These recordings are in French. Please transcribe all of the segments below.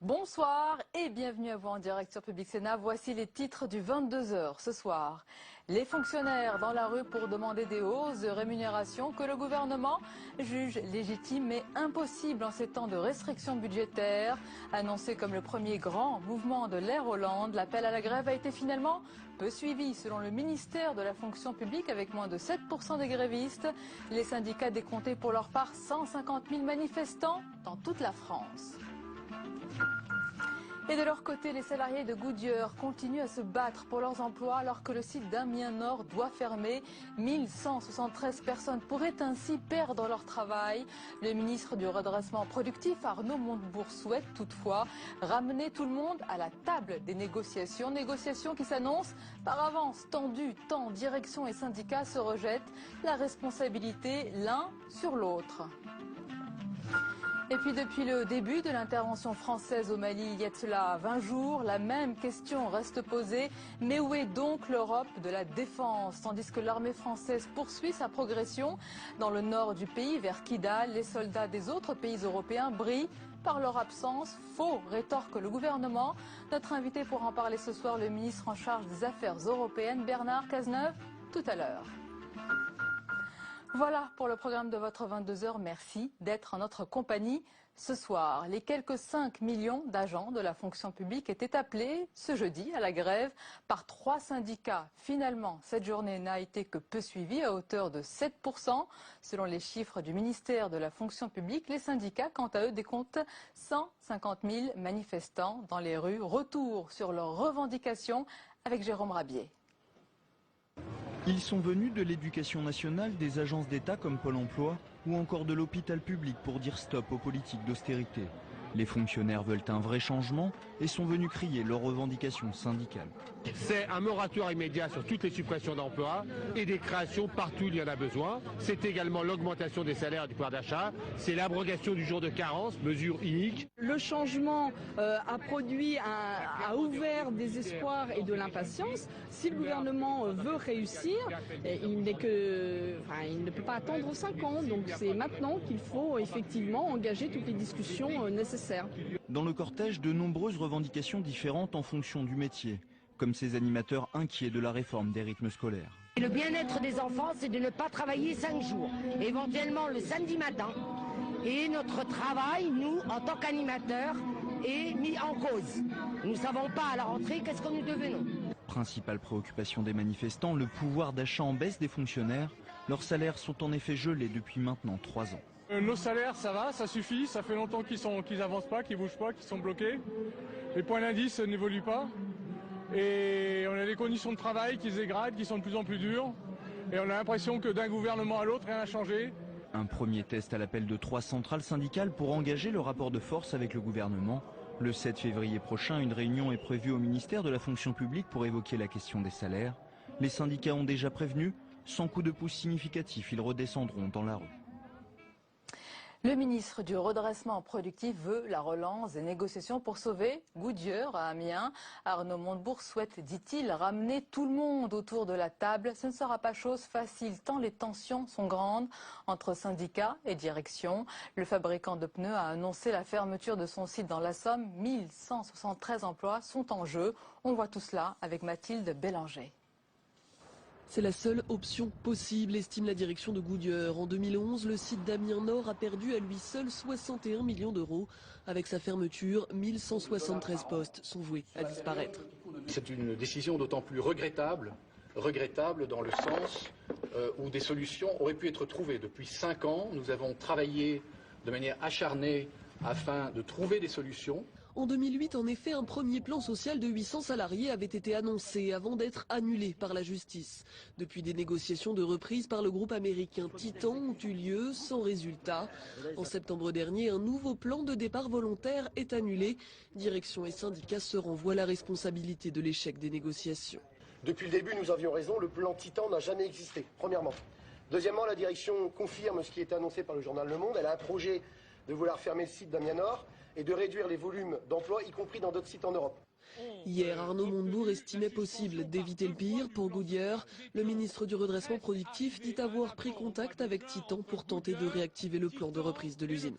Bonsoir et bienvenue à vous en direct sur Public Sénat. Voici les titres du 22h ce soir. Les fonctionnaires dans la rue pour demander des hausses de rémunération que le gouvernement juge légitimes mais impossibles en ces temps de restrictions budgétaires. Annoncé comme le premier grand mouvement de l'ère Hollande, l'appel à la grève a été finalement peu suivi selon le ministère de la fonction publique avec moins de 7% des grévistes. Les syndicats décomptaient pour leur part 150 000 manifestants dans toute la France. Et de leur côté, les salariés de Goodyear continuent à se battre pour leurs emplois alors que le site d'Amiens-Nord doit fermer. 1173 personnes pourraient ainsi perdre leur travail. Le ministre du redressement productif, Arnaud Montebourg, souhaite toutefois ramener tout le monde à la table des négociations. Négociations qui s'annoncent par avance tendues, tant direction et syndicats se rejettent la responsabilité l'un sur l'autre. Et puis depuis le début de l'intervention française au Mali, il y a de cela 20 jours, la même question reste posée. Mais où est donc l'Europe de la défense? Tandis que l'armée française poursuit sa progression dans le nord du pays, vers Kidal, les soldats des autres pays européens brillent par leur absence. Faux, rétorque le gouvernement. Notre invité pour en parler ce soir, le ministre en charge des Affaires européennes, Bernard Cazeneuve, tout à l'heure. Voilà pour le programme de votre 22h. Merci d'être en notre compagnie ce soir. Les quelques 5 millions d'agents de la fonction publique étaient appelés ce jeudi à la grève par 3 syndicats. Finalement, cette journée n'a été que peu suivie à hauteur de 7%. Selon les chiffres du ministère de la fonction publique, les syndicats, quant à eux, décomptent 150 000 manifestants dans les rues. Retour sur leurs revendications avec Jérôme Rabier. Ils sont venus de l'éducation nationale, des agences d'État comme Pôle emploi ou encore de l'hôpital public pour dire stop aux politiques d'austérité. Les fonctionnaires veulent un vrai changement et sont venus crier leurs revendications syndicales. C'est un moratoire immédiat sur toutes les suppressions d'emplois et des créations partout où il y en a besoin. C'est également l'augmentation des salaires et du pouvoir d'achat. C'est l'abrogation du jour de carence, mesure inique. Le changement a ouvert des espoirs et de l'impatience. Si le gouvernement veut réussir, il ne peut pas attendre 5 ans. Donc c'est maintenant qu'il faut effectivement engager toutes les discussions nécessaires. Dans le cortège, de nombreuses revendications différentes en fonction du métier, comme ces animateurs inquiets de la réforme des rythmes scolaires. Le bien-être des enfants, c'est de ne pas travailler 5 jours, éventuellement le samedi matin. Et notre travail, nous, en tant qu'animateurs, est mis en cause. Nous ne savons pas à la rentrée qu'est-ce que nous devenons. Principale préoccupation des manifestants, le pouvoir d'achat en baisse des fonctionnaires. Leurs salaires sont en effet gelés depuis maintenant 3 ans. Nos salaires, ça va, ça suffit. Ça fait longtemps qu'ils avancent pas, qu'ils bougent pas, qu'ils sont bloqués. Les points d'indice n'évoluent pas. Et on a des conditions de travail qui se dégradent, qui sont de plus en plus dures. Et on a l'impression que d'un gouvernement à l'autre, rien n'a changé. Un premier test à l'appel de 3 centrales syndicales pour engager le rapport de force avec le gouvernement. Le 7 février prochain, une réunion est prévue au ministère de la fonction publique pour évoquer la question des salaires. Les syndicats ont déjà prévenu, sans coup de pouce significatif, ils redescendront dans la rue. Le ministre du redressement productif veut la relance des négociations pour sauver Goodyear à Amiens. Arnaud Montebourg souhaite, dit-il, ramener tout le monde autour de la table. Ce ne sera pas chose facile tant les tensions sont grandes entre syndicats et direction. Le fabricant de pneus a annoncé la fermeture de son site dans la Somme. 1173 emplois sont en jeu. On voit tout cela avec Mathilde Bélanger. C'est la seule option possible, estime la direction de Goodyear. En 2011, le site d'Amiens-Nord a perdu à lui seul 61 millions d'euros. Avec sa fermeture, 1173 postes sont voués à disparaître. C'est une décision d'autant plus regrettable dans le sens où des solutions auraient pu être trouvées. Depuis 5 ans, nous avons travaillé de manière acharnée afin de trouver des solutions. En 2008, en effet, un premier plan social de 800 salariés avait été annoncé avant d'être annulé par la justice. Depuis, des négociations de reprise par le groupe américain Titan ont eu lieu sans résultat. En septembre dernier, un nouveau plan de départ volontaire est annulé. Direction et syndicats se renvoient la responsabilité de l'échec des négociations. Depuis le début, nous avions raison, le plan Titan n'a jamais existé, premièrement. Deuxièmement, la direction confirme ce qui était annoncé par le journal Le Monde. Elle a un projet de vouloir fermer le site d'Amiens-Nord et de réduire les volumes d'emplois, y compris dans d'autres sites en Europe. Hier, Arnaud Montebourg estimait possible d'éviter le pire pour Goodyear. Le ministre du redressement productif dit avoir pris contact avec Titan pour tenter de réactiver le plan de reprise de l'usine.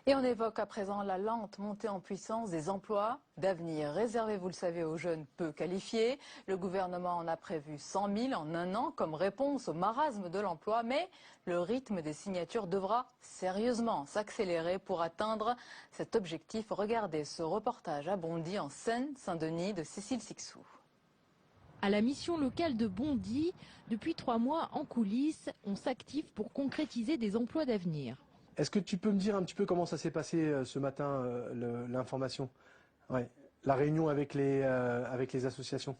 Et on évoque à présent la lente montée en puissance des emplois d'avenir réservés, vous le savez, aux jeunes peu qualifiés. Le gouvernement en a prévu 100 000 en un an comme réponse au marasme de l'emploi, mais le rythme des signatures devra sérieusement s'accélérer pour atteindre cet objectif. Regardez ce reportage à Bondy en Seine-Saint-Denis de Cécile Sixou. À la mission locale de Bondy, depuis 3 mois en coulisses, on s'active pour concrétiser des emplois d'avenir. Est-ce que tu peux me dire un petit peu comment ça s'est passé ce matin, l'information? Ouais. La réunion avec les associations?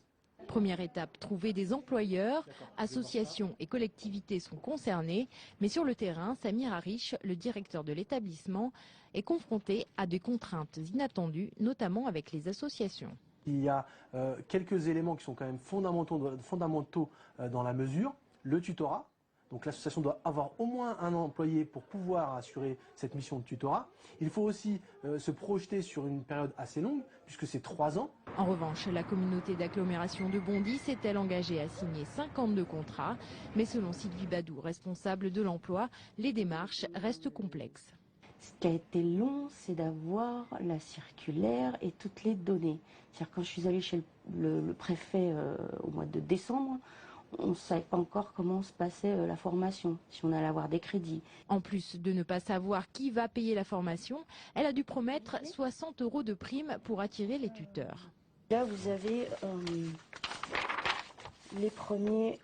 Première étape, trouver des employeurs. Associations et collectivités sont concernées. Mais sur le terrain, Samir Harish, le directeur de l'établissement, est confronté à des contraintes inattendues, notamment avec les associations. Il y a quelques éléments qui sont quand même fondamentaux dans la mesure. Le tutorat. Donc l'association doit avoir au moins un employé pour pouvoir assurer cette mission de tutorat. Il faut aussi se projeter sur une période assez longue, puisque c'est 3 ans. En revanche, la communauté d'agglomération de Bondy s'est-elle engagée à signer 52 contrats. Mais selon Sylvie Badou, responsable de l'emploi, les démarches restent complexes. Ce qui a été long, c'est d'avoir la circulaire et toutes les données. C'est-à-dire quand je suis allée chez le préfet au mois de décembre, on ne savait pas encore comment se passait la formation, si on allait avoir des crédits. En plus de ne pas savoir qui va payer la formation, elle a dû promettre 60 € de prime pour attirer les tuteurs. Là, vous avez les premiers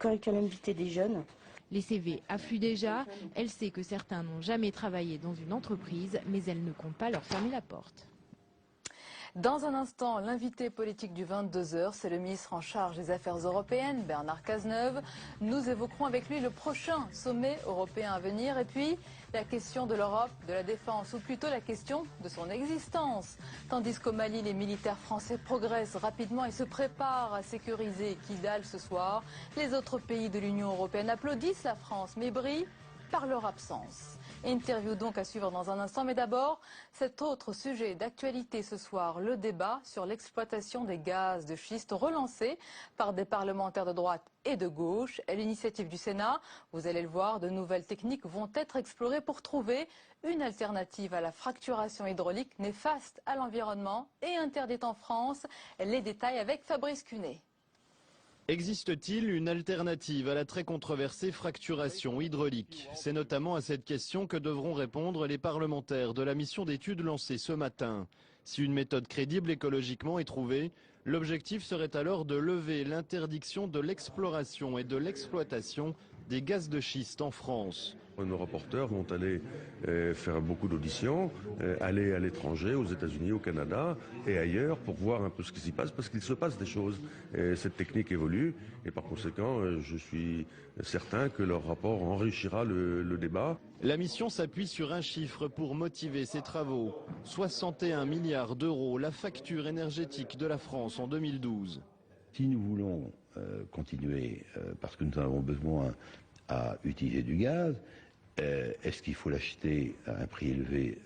curriculum vitae des jeunes. Les CV affluent déjà. Elle sait que certains n'ont jamais travaillé dans une entreprise, mais elle ne compte pas leur fermer la porte. Dans un instant, l'invité politique du 22h, c'est le ministre en charge des Affaires européennes, Bernard Cazeneuve. Nous évoquerons avec lui le prochain sommet européen à venir et puis la question de l'Europe, de la défense, ou plutôt la question de son existence. Tandis qu'au Mali, les militaires français progressent rapidement et se préparent à sécuriser Kidal ce soir. Les autres pays de l'Union européenne applaudissent la France, mais brillent par leur absence. Interview donc à suivre dans un instant, mais d'abord, cet autre sujet d'actualité ce soir, le débat sur l'exploitation des gaz de schiste relancé par des parlementaires de droite et de gauche. À l'initiative du Sénat, vous allez le voir, de nouvelles techniques vont être explorées pour trouver une alternative à la fracturation hydraulique néfaste à l'environnement et interdite en France. Les détails avec Fabrice Cunet. Existe-t-il une alternative à la très controversée fracturation hydraulique? C'est notamment à cette question que devront répondre les parlementaires de la mission d'études lancée ce matin. Si une méthode crédible écologiquement est trouvée, l'objectif serait alors de lever l'interdiction de l'exploration et de l'exploitation des gaz de schiste en France. Nos rapporteurs vont aller faire beaucoup d'auditions, aller à l'étranger, aux États-Unis, au Canada et ailleurs pour voir un peu ce qui s'y passe, parce qu'il se passe des choses. Et cette technique évolue et par conséquent, je suis certain que leur rapport enrichira le débat. La mission s'appuie sur un chiffre pour motiver ses travaux. 61 milliards d'euros, la facture énergétique de la France en 2012. Si nous voulons continuer, parce que nous avons besoin à utiliser du gaz, est-ce qu'il faut l'acheter à un prix élevé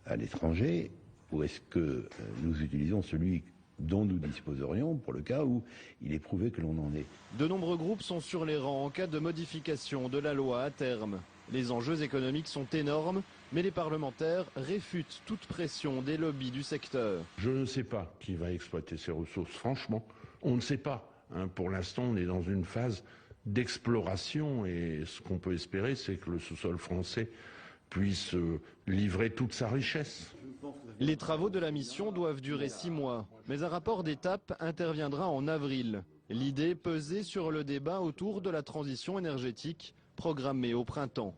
à l'étranger ou est-ce que nous utilisons celui dont nous disposerions pour le cas où il est prouvé que l'on en est? De nombreux groupes sont sur les rangs en cas de modification de la loi à terme. Les enjeux économiques sont énormes, mais les parlementaires réfutent toute pression des lobbies du secteur. Je ne sais pas qui va exploiter ces ressources, franchement. On ne sait pas. Pour l'instant, on est dans une phase d'exploration et ce qu'on peut espérer, c'est que le sous-sol français puisse livrer toute sa richesse. Les travaux de la mission doivent durer 6 mois, mais un rapport d'étape interviendra en avril. L'idée, peser sur le débat autour de la transition énergétique programmée au printemps.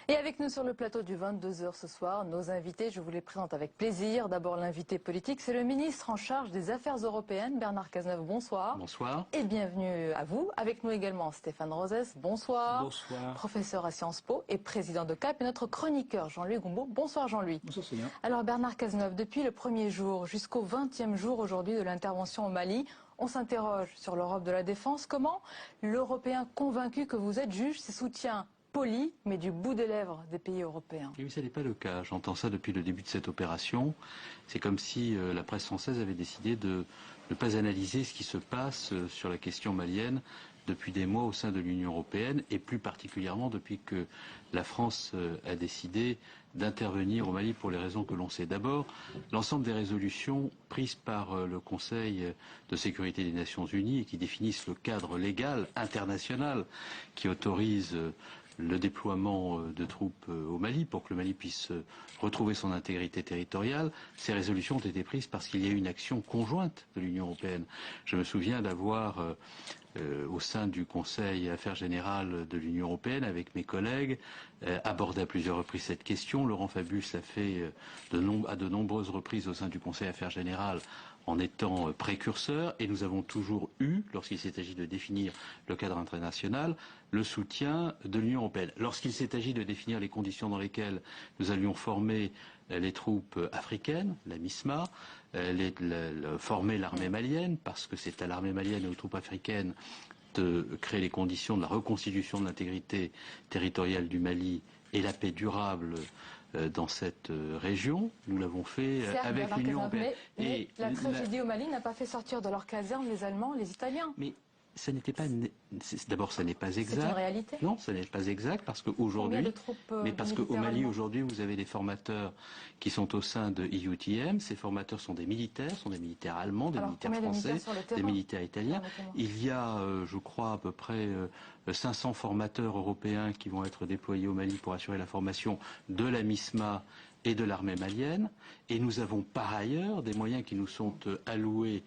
Et avec nous sur le plateau du 22h ce soir, nos invités, je vous les présente avec plaisir. D'abord l'invité politique, c'est le ministre en charge des Affaires européennes, Bernard Cazeneuve, bonsoir. Bonsoir. Et bienvenue à vous. Avec nous également Stéphane Rosès, bonsoir. Bonsoir. Professeur à Sciences Po et président de CAP. Et notre chroniqueur Jean-Louis Goumbaud, bonsoir Jean-Louis. Bonsoir Sonia. Alors Bernard Cazeneuve, depuis le premier jour jusqu'au 20e jour aujourd'hui de l'intervention au Mali, on s'interroge sur l'Europe de la défense. Comment l'Européen convaincu que vous êtes juge ses soutiens poli, mais du bout des lèvres des pays européens? Oui, ça n'est pas le cas. J'entends ça depuis le début de cette opération. C'est comme si la presse française avait décidé de ne pas analyser ce qui se passe sur la question malienne depuis des mois au sein de l'Union européenne et plus particulièrement depuis que la France a décidé d'intervenir au Mali pour les raisons que l'on sait. D'abord, l'ensemble des résolutions prises par le Conseil de sécurité des Nations Unies et qui définissent le cadre légal international qui autorise le déploiement de troupes au Mali pour que le Mali puisse retrouver son intégrité territoriale. Ces résolutions ont été prises parce qu'il y a eu une action conjointe de l'Union européenne. Je me souviens d'avoir au sein du Conseil Affaires Générales de l'Union Européenne, avec mes collègues, abordé à plusieurs reprises cette question. Laurent Fabius l'a fait à de nombreuses reprises au sein du Conseil Affaires Générales en étant précurseur, et nous avons toujours eu, lorsqu'il s'est agi de définir le cadre international, le soutien de l'Union européenne. Lorsqu'il s'est agi de définir les conditions dans lesquelles nous allions former les troupes africaines, la MISMA, former l'armée malienne, parce que c'est à l'armée malienne et aux troupes africaines de créer les conditions de la reconstitution de l'intégrité territoriale du Mali et la paix durable dans cette région. Nous l'avons fait avec l'Union européenne. Mais la tragédie au Mali n'a pas fait sortir de leur caserne les Allemands, les Italiens. Mais ça n'était pas. D'abord, ça n'est pas exact. C'est une réalité. Non, ça n'est pas exact parce qu'aujourd'hui. Mais parce qu'au Mali, aujourd'hui, vous avez des formateurs qui sont au sein de IUTM. Ces formateurs sont des militaires allemands, des militaires français, des militaires italiens. Il y a, je crois, à peu près 500 formateurs européens qui vont être déployés au Mali pour assurer la formation de la MISMA et de l'armée malienne, et nous avons par ailleurs des moyens qui nous sont alloués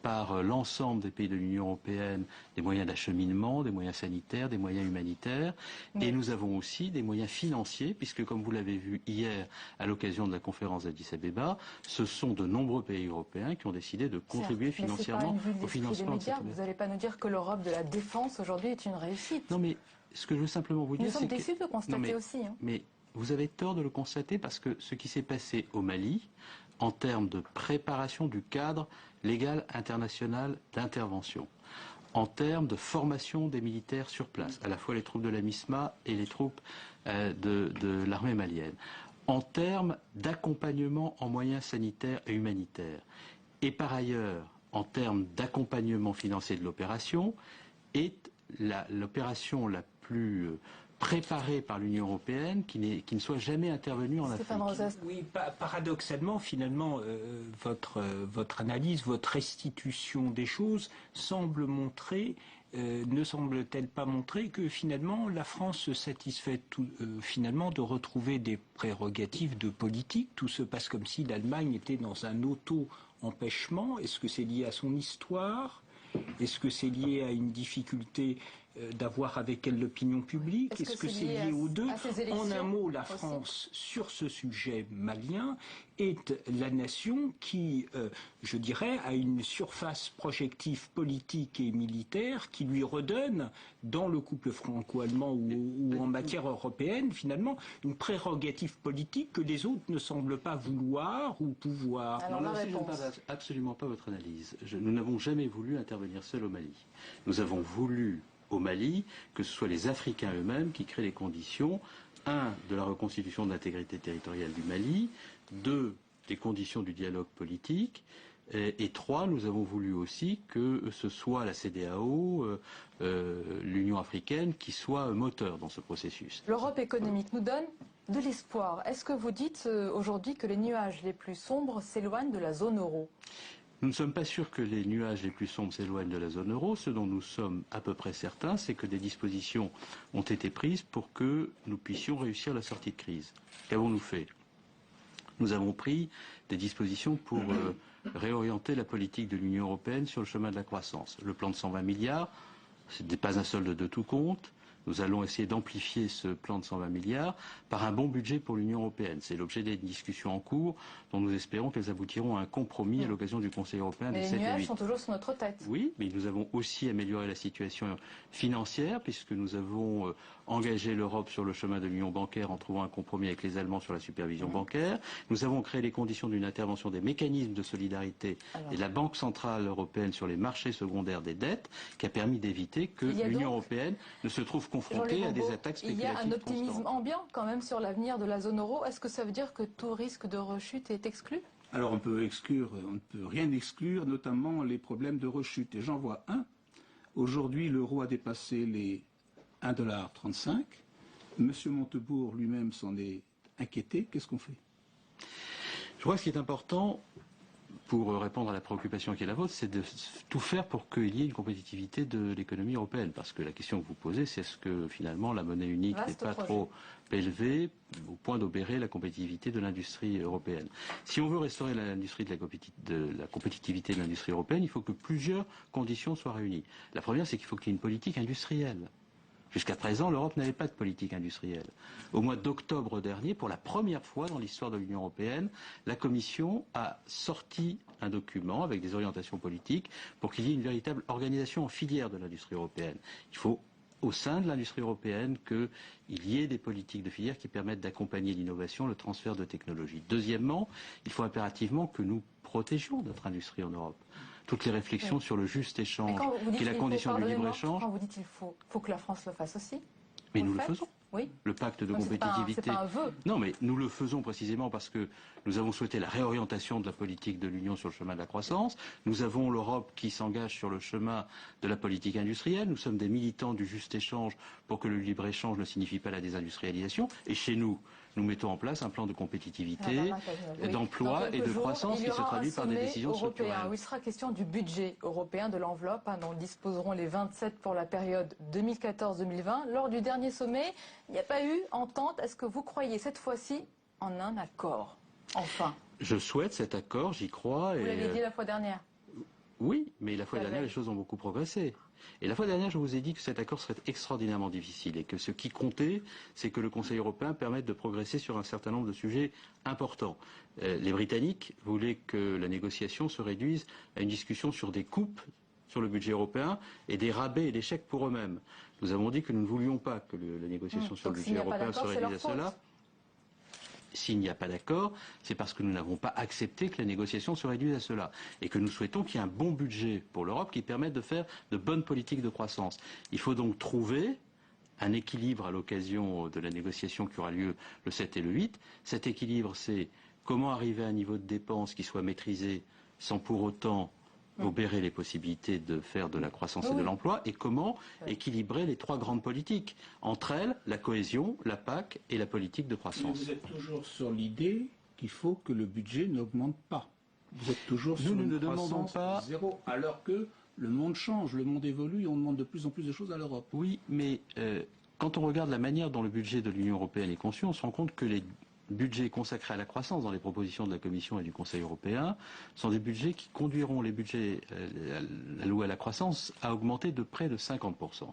par l'ensemble des pays de l'Union européenne, des moyens d'acheminement, des moyens sanitaires, des moyens humanitaires, et nous avons aussi des moyens financiers, puisque comme vous l'avez vu hier à l'occasion de la conférence d'Addis Abeba, ce sont de nombreux pays européens qui ont décidé de contribuer financièrement au financement de cette... Vous n'allez pas nous dire que l'Europe de la défense aujourd'hui est une réussite. Non, mais ce que je veux simplement vous dire, c'est que... Nous sommes déçus de le constater aussi. Mais vous avez tort de le constater parce que ce qui s'est passé au Mali, en termes de préparation du cadre légal international d'intervention, en termes de formation des militaires sur place, à la fois les troupes de la MISMA et les troupes de l'armée malienne, en termes d'accompagnement en moyens sanitaires et humanitaires, et par ailleurs en termes d'accompagnement financier de l'opération, est l'opération la plus préparée par l'Union européenne qui ne soit jamais intervenue en Afrique. Oui, paradoxalement, finalement, votre analyse, votre restitution des choses semble montrer, ne semble-t-elle pas montrer que finalement la France se satisfait finalement de retrouver des prérogatives de politique? Tout se passe comme si l'Allemagne était dans un auto-empêchement. Est-ce que c'est lié à son histoire? Est-ce que c'est lié à une difficulté d'avoir avec elle l'opinion publique? Est-ce que c'est lié aux deux? En un mot, la France, sur ce sujet malien, est la nation qui, je dirais, a une surface projective politique et militaire qui lui redonne, dans le couple franco-allemand ou en matière européenne, finalement, une prérogative politique que les autres ne semblent pas vouloir ou pouvoir. Alors, non, je ne partage absolument pas votre analyse. Nous n'avons jamais voulu intervenir seuls au Mali. Nous avons voulu au Mali, que ce soit les Africains eux-mêmes qui créent les conditions, 1, de la reconstitution de l'intégrité territoriale du Mali, 2, des conditions du dialogue politique, et 3, nous avons voulu aussi que ce soit la CEDEAO, l'Union africaine, qui soit moteur dans ce processus. L'Europe économique nous donne de l'espoir. Est-ce que vous dites aujourd'hui que les nuages les plus sombres s'éloignent de la zone euro ? Nous ne sommes pas sûrs que les nuages les plus sombres s'éloignent de la zone euro. Ce dont nous sommes à peu près certains, c'est que des dispositions ont été prises pour que nous puissions réussir la sortie de crise. Qu'avons-nous fait? Nous avons pris des dispositions pour réorienter la politique de l'Union européenne sur le chemin de la croissance. Le plan de 120 milliards, ce n'est pas un solde de tout compte. Nous allons essayer d'amplifier ce plan de 120 milliards par un bon budget pour l'Union européenne. C'est l'objet des discussions en cours dont nous espérons qu'elles aboutiront à un compromis à l'occasion du Conseil européen des 7 et 8. Les nuages sont toujours sur notre tête. Oui, mais nous avons aussi amélioré la situation financière puisque nous avons engagé l'Europe sur le chemin de l'union bancaire en trouvant un compromis avec les Allemands sur la supervision bancaire. Nous avons créé les conditions d'une intervention des mécanismes de solidarité et de la Banque centrale européenne sur les marchés secondaires des dettes qui a permis d'éviter que l'Union européenne ne se trouve confrontée à des attaques spéculatives. Il y a un optimisme ambiant quand même sur l'avenir de la zone euro. Est-ce que ça veut dire que tout risque de rechute est exclu? Alors on ne peut rien exclure, notamment les problèmes de rechute. Et j'en vois un Aujourd'hui, l'euro a dépassé les 1,35 $. M. Montebourg lui-même s'en est inquiété. Qu'est-ce qu'on fait? Je crois que ce qui est important, pour répondre à la préoccupation qui est la vôtre, c'est de tout faire pour qu'il y ait une compétitivité de l'économie européenne. Parce que la question que vous posez, c'est est-ce que finalement la monnaie unique n'est pas trop élevée au point d'obérer la compétitivité de l'industrie européenne. Si on veut restaurer l'industrie de la compétitivité de l'industrie européenne, il faut que plusieurs conditions soient réunies. La première, c'est qu'il faut qu'il y ait une politique industrielle. Jusqu'à présent, l'Europe n'avait pas de politique industrielle. Au mois d'octobre dernier, pour la première fois dans l'histoire de l'Union européenne, la Commission a sorti un document avec des orientations politiques pour qu'il y ait une véritable organisation en filière de l'industrie européenne. Il faut, au sein de l'industrie européenne, qu'il y ait des politiques de filière qui permettent d'accompagner l'innovation, le transfert de technologies. Deuxièmement, il faut impérativement que nous protégions notre industrie en Europe. Toutes les réflexions sur le juste échange, qui est la condition du libre-échange. Quand vous dites qu'il faut que la France le fasse aussi. Mais nous le faisons. Oui. Le pacte de compétitivité. C'est pas un vœu. Non, mais nous le faisons précisément parce que nous avons souhaité la réorientation de la politique de l'Union sur le chemin de la croissance. Nous avons l'Europe qui s'engage sur le chemin de la politique industrielle. Nous sommes des militants du juste échange pour que le libre-échange ne signifie pas la désindustrialisation. Et chez nous, nous mettons en place un plan de compétitivité, d'emploi et de croissance qui se traduit par des décisions structurelles. Où il sera question du budget européen, de l'enveloppe dont disposeront les 27 pour la période 2014-2020. Lors du dernier sommet, il n'y a pas eu entente. Est-ce que vous croyez cette fois-ci en un accord? Enfin. Je souhaite cet accord, j'y crois. Vous l'avez dit la fois dernière. Oui, mais la fois dernière, les choses ont beaucoup progressé. Et la fois dernière, je vous ai dit que cet accord serait extraordinairement difficile et que ce qui comptait, c'est que le Conseil européen permette de progresser sur un certain nombre de sujets importants. Les Britanniques voulaient que la négociation se réduise à une discussion sur des coupes sur le budget européen et des rabais et des chèques pour eux-mêmes. Nous avons dit que nous ne voulions pas que la négociation sur le budget européen se réduise à cela. S'il n'y a pas d'accord, c'est parce que nous n'avons pas accepté que la négociation se réduise à cela et que nous souhaitons qu'il y ait un bon budget pour l'Europe qui permette de faire de bonnes politiques de croissance. Il faut donc trouver un équilibre à l'occasion de la négociation qui aura lieu le 7 et le 8. Cet équilibre, c'est comment arriver à un niveau de dépenses qui soit maîtrisé sans pour autant obérer les possibilités de faire de la croissance et de l'emploi, et comment équilibrer les trois grandes politiques. Entre elles, la cohésion, la PAC et la politique de croissance. Vous êtes toujours sur l'idée qu'il faut que le budget n'augmente pas. Vous êtes toujours sur une croissance zéro, alors que le monde change, le monde évolue et on demande de plus en plus de choses à l'Europe. Oui, mais quand on regarde la manière dont le budget de l'Union européenne est conçu, on se rend compte que les budgets consacrés à la croissance dans les propositions de la Commission et du Conseil européen sont des budgets qui conduiront les budgets alloués à la croissance à augmenter de près de 50%.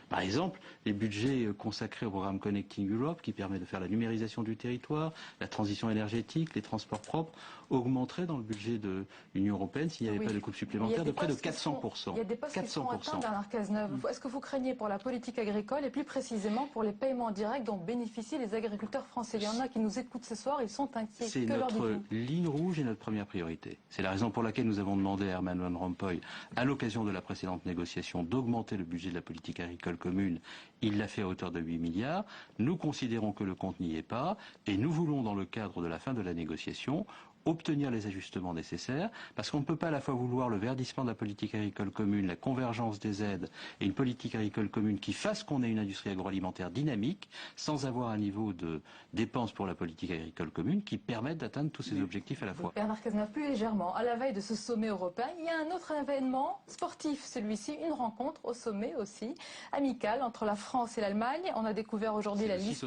Par exemple, les budgets consacrés au programme Connecting Europe, qui permet de faire la numérisation du territoire, la transition énergétique, les transports propres, augmenteraient dans le budget de l'Union européenne s'il n'y avait pas de coupes supplémentaires de près de 400%. Il y a des postes qui sont atteints, Bernard Cazeneuve. Est-ce que vous craignez pour la politique agricole et plus précisément pour les paiements directs dont bénéficient les agriculteurs français? Il y en a qui nous écoutent ce soir, ils sont inquiets. C'est notre ligne rouge et notre première priorité. C'est la raison pour laquelle nous avons demandé à Herman Van Rompuy, à l'occasion de la précédente négociation, d'augmenter le budget de la politique agricole commune. Il l'a fait à hauteur de 8 milliards. Nous considérons que le compte n'y est pas et nous voulons, dans le cadre de la fin de la négociation, obtenir les ajustements nécessaires, parce qu'on ne peut pas à la fois vouloir le verdissement de la politique agricole commune, la convergence des aides et une politique agricole commune qui fasse qu'on ait une industrie agroalimentaire dynamique, sans avoir un niveau de dépenses pour la politique agricole commune qui permette d'atteindre tous ces objectifs à la fois. Bernard Cazeneuve, plus légèrement, à la veille de ce sommet européen, il y a un autre événement sportif, celui-ci, une rencontre au sommet aussi, amicale entre la France et l'Allemagne. On a découvert aujourd'hui la liste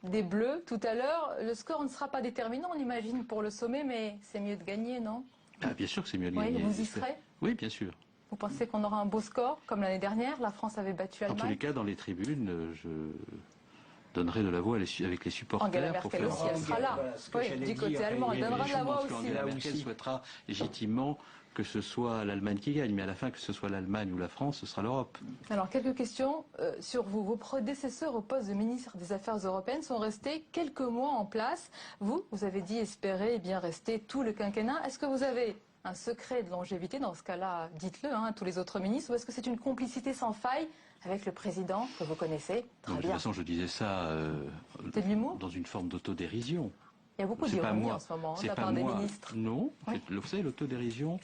des Bleus tout à l'heure. Le score ne sera pas déterminant, on imagine, pour le sommet, mais c'est mieux de gagner, non? Bien sûr que c'est mieux de gagner. Vous y serez? Oui, bien sûr. Vous pensez qu'on aura un beau score, comme l'année dernière? La France avait battu l'Allemagne. En tous les cas, dans les tribunes, je donnerai de la voix avec les supporters. Angela Merkel aussi, elle sera là. Oui, du côté allemand, elle donnera de la voix aussi. Angela Merkel souhaitera légitimement que ce soit l'Allemagne qui gagne, mais à la fin, que ce soit l'Allemagne ou la France, ce sera l'Europe. Alors, quelques questions sur vous. Vos prédécesseurs au poste de ministre des Affaires européennes sont restés quelques mois en place. Vous avez dit espérer bien rester tout le quinquennat. Est-ce que vous avez un secret de longévité? Dans ce cas-là, dites-le à tous les autres ministres. Ou est-ce que c'est une complicité sans faille avec le président que vous connaissez très bien? De toute façon, je disais ça c'est de l'humour dans une forme d'autodérision. Il y a beaucoup d'ironie en ce moment de la part des ministres. Non, vous savez, l'autodérision,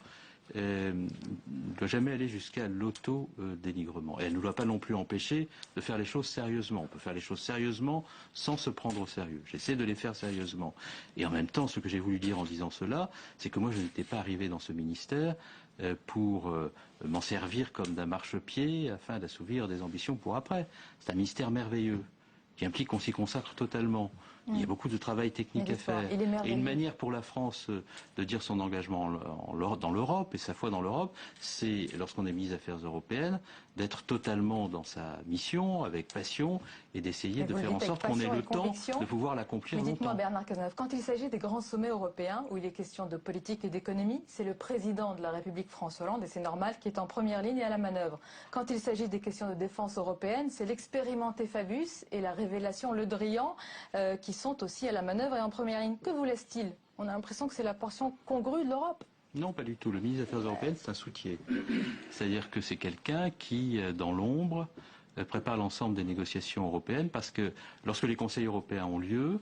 ne doit jamais aller jusqu'à l'auto-dénigrement. Et elle ne doit pas non plus empêcher de faire les choses sérieusement. On peut faire les choses sérieusement sans se prendre au sérieux. J'essaie de les faire sérieusement. Et en même temps, ce que j'ai voulu dire en disant cela, c'est que moi, je n'étais pas arrivé dans ce ministère pour m'en servir comme d'un marchepied afin d'assouvir des ambitions pour après. C'est un ministère merveilleux qui implique qu'on s'y consacre totalement. Il y a beaucoup de travail technique à faire. Et une manière pour la France de dire son engagement dans l'Europe et sa foi dans l'Europe, c'est, lorsqu'on est ministre des Affaires européennes, d'être totalement dans sa mission, avec passion, et d'essayer de faire en sorte qu'on ait le temps de pouvoir l'accomplir longtemps. Dites-moi, Bernard Cazeneuve, quand il s'agit des grands sommets européens, où il est question de politique et d'économie, c'est le président de la République, François Hollande, et c'est normal, qui est en première ligne et à la manœuvre. Quand il s'agit des questions de défense européenne, c'est l'expérimenté Fabius et la révélation Le Drian, qui sont aussi à la manœuvre et en première ligne. Que vous laisse-t-il? On a l'impression que c'est la portion congrue de l'Europe. Non, pas du tout. Le ministre des Affaires européennes, c'est un soutier. C'est-à-dire que c'est quelqu'un qui, dans l'ombre, prépare l'ensemble des négociations européennes, parce que lorsque les conseils européens ont lieu,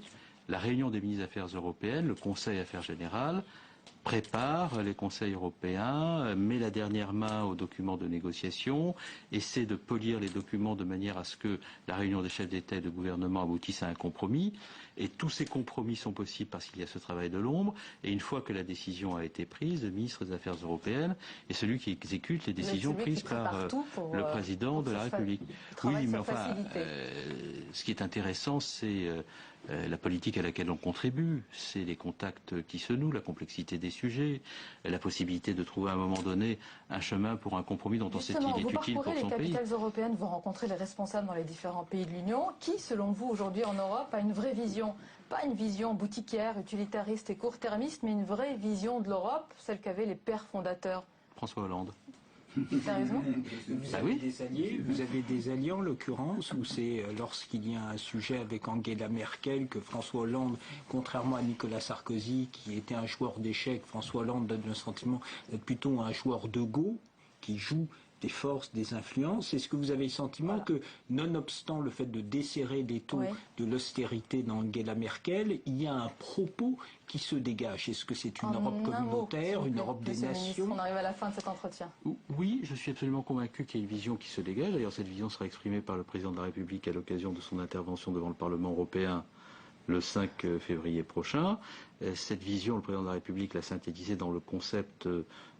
la réunion des ministres des Affaires européennes, le Conseil Affaires Générales, prépare les conseils européens, met la dernière main aux documents de négociation, essaie de polir les documents de manière à ce que la réunion des chefs d'État et de gouvernement aboutisse à un compromis. Et tous ces compromis sont possibles parce qu'il y a ce travail de l'ombre. Et une fois que la décision a été prise, le ministre des Affaires européennes est celui qui exécute les décisions prises par le président de la République. Oui, mais enfin, ce qui est intéressant, c'est la politique à laquelle on contribue, c'est les contacts qui se nouent, la complexité des sujets, la possibilité de trouver à un moment donné un chemin pour un compromis dont on sait qu'il est utile pour son pays. Les capitales européennes vont rencontrer les responsables dans les différents pays de l'Union. Qui, selon vous, aujourd'hui en Europe, a une vraie vision? Pas une vision boutiquière, utilitariste et court-termiste, mais une vraie vision de l'Europe, celle qu'avaient les pères fondateurs? François Hollande. Sérieusement? Vous avez des alliés, vous avez des alliés en l'occurrence, ou c'est lorsqu'il y a un sujet avec Angela Merkel que François Hollande, contrairement à Nicolas Sarkozy qui était un joueur d'échecs, François Hollande donne le sentiment d'être plutôt un joueur de go qui joue des forces, des influences. Est-ce que vous avez le sentiment que, nonobstant le fait de desserrer les taux de l'austérité d'Angela Merkel, il y a un propos qui se dégage? Est-ce que c'est une Europe communautaire, une Europe des nations? On arrive à la fin de cet entretien. Oui, je suis absolument convaincu qu'il y a une vision qui se dégage. D'ailleurs, cette vision sera exprimée par le président de la République à l'occasion de son intervention devant le Parlement européen le 5 février prochain. Cette vision, le président de la République l'a synthétisée dans le concept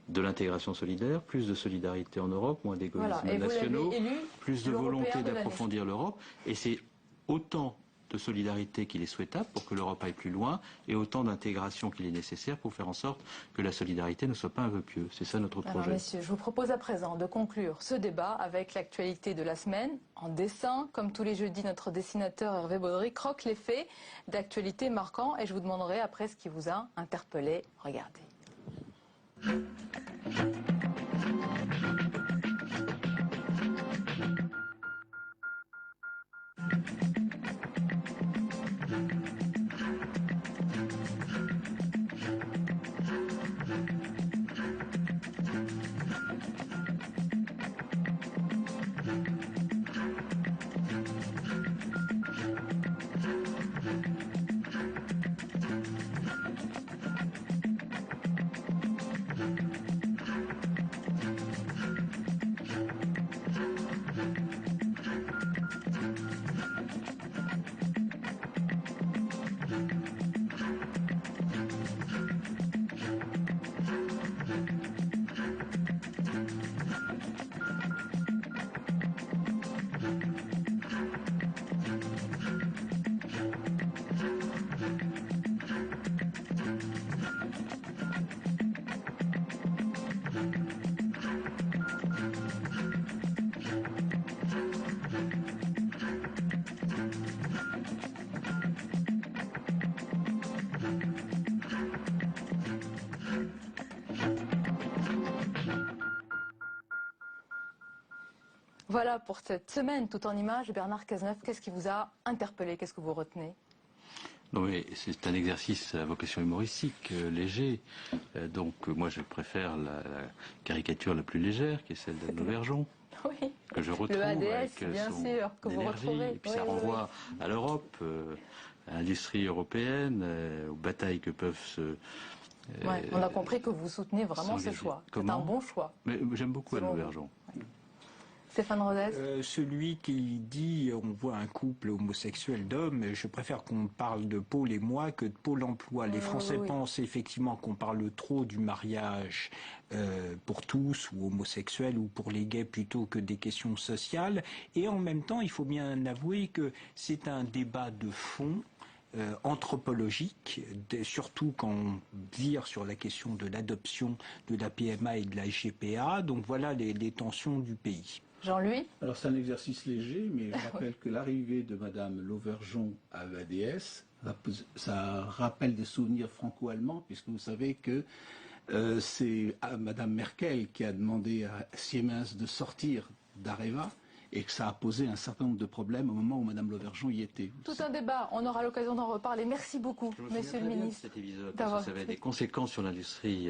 de l'intégration solidaire, plus de solidarité en Europe, moins d'égoïsmes nationaux, plus de volonté d'approfondir l'Europe. Et c'est autant de solidarité qu'il est souhaitable pour que l'Europe aille plus loin, et autant d'intégration qu'il est nécessaire pour faire en sorte que la solidarité ne soit pas un vœu pieux. C'est ça notre projet. Alors, messieurs, je vous propose à présent de conclure ce débat avec l'actualité de la semaine. En dessin, comme tous les jeudis, notre dessinateur Hervé Baudry croque les faits d'actualité marquants, et je vous demanderai après ce qui vous a interpellé. Regardez. Voilà pour cette semaine tout en images. Bernard Cazeneuve, qu'est-ce qui vous a interpellé? Qu'est-ce que vous retenez? Non, mais c'est un exercice à vocation humoristique, léger. Donc moi je préfère la caricature la plus légère, qui est celle d'Anne Lauvergeon. Oui. Que je retrouve le ADS, avec bien son sûr, que vous énergie. retrouvez. Et puis ça renvoie à l'Europe, à l'industrie européenne, aux batailles que peuvent se Ouais, on a compris que vous soutenez vraiment ce choix. C'est un bon choix. Mais j'aime beaucoup Anne Lauvergeon. Stéphane Rosès. Celui qui dit on voit un couple homosexuel d'hommes, je préfère qu'on parle de Pôle et moi que de Pôle emploi. Les Français pensent effectivement qu'on parle trop du mariage pour tous ou homosexuels ou pour les gays plutôt que des questions sociales. Et en même temps, il faut bien avouer que c'est un débat de fond. Anthropologique, surtout quand on vire sur la question de l'adoption de la PMA et de la GPA. Donc voilà les tensions du pays. Jean-Louis ? Alors c'est un exercice léger, mais je rappelle que l'arrivée de Madame Lauvergeon à l'ADS, ça rappelle des souvenirs franco-allemands, puisque vous savez que c'est Madame Merkel qui a demandé à Siemens de sortir d'Areva, et que ça a posé un certain nombre de problèmes au moment où Mme Lauvergeon y était. Tout un débat, on aura l'occasion d'en reparler. Merci beaucoup, Monsieur le Ministre. Cet épisode, parce que ça avait des conséquences sur l'industrie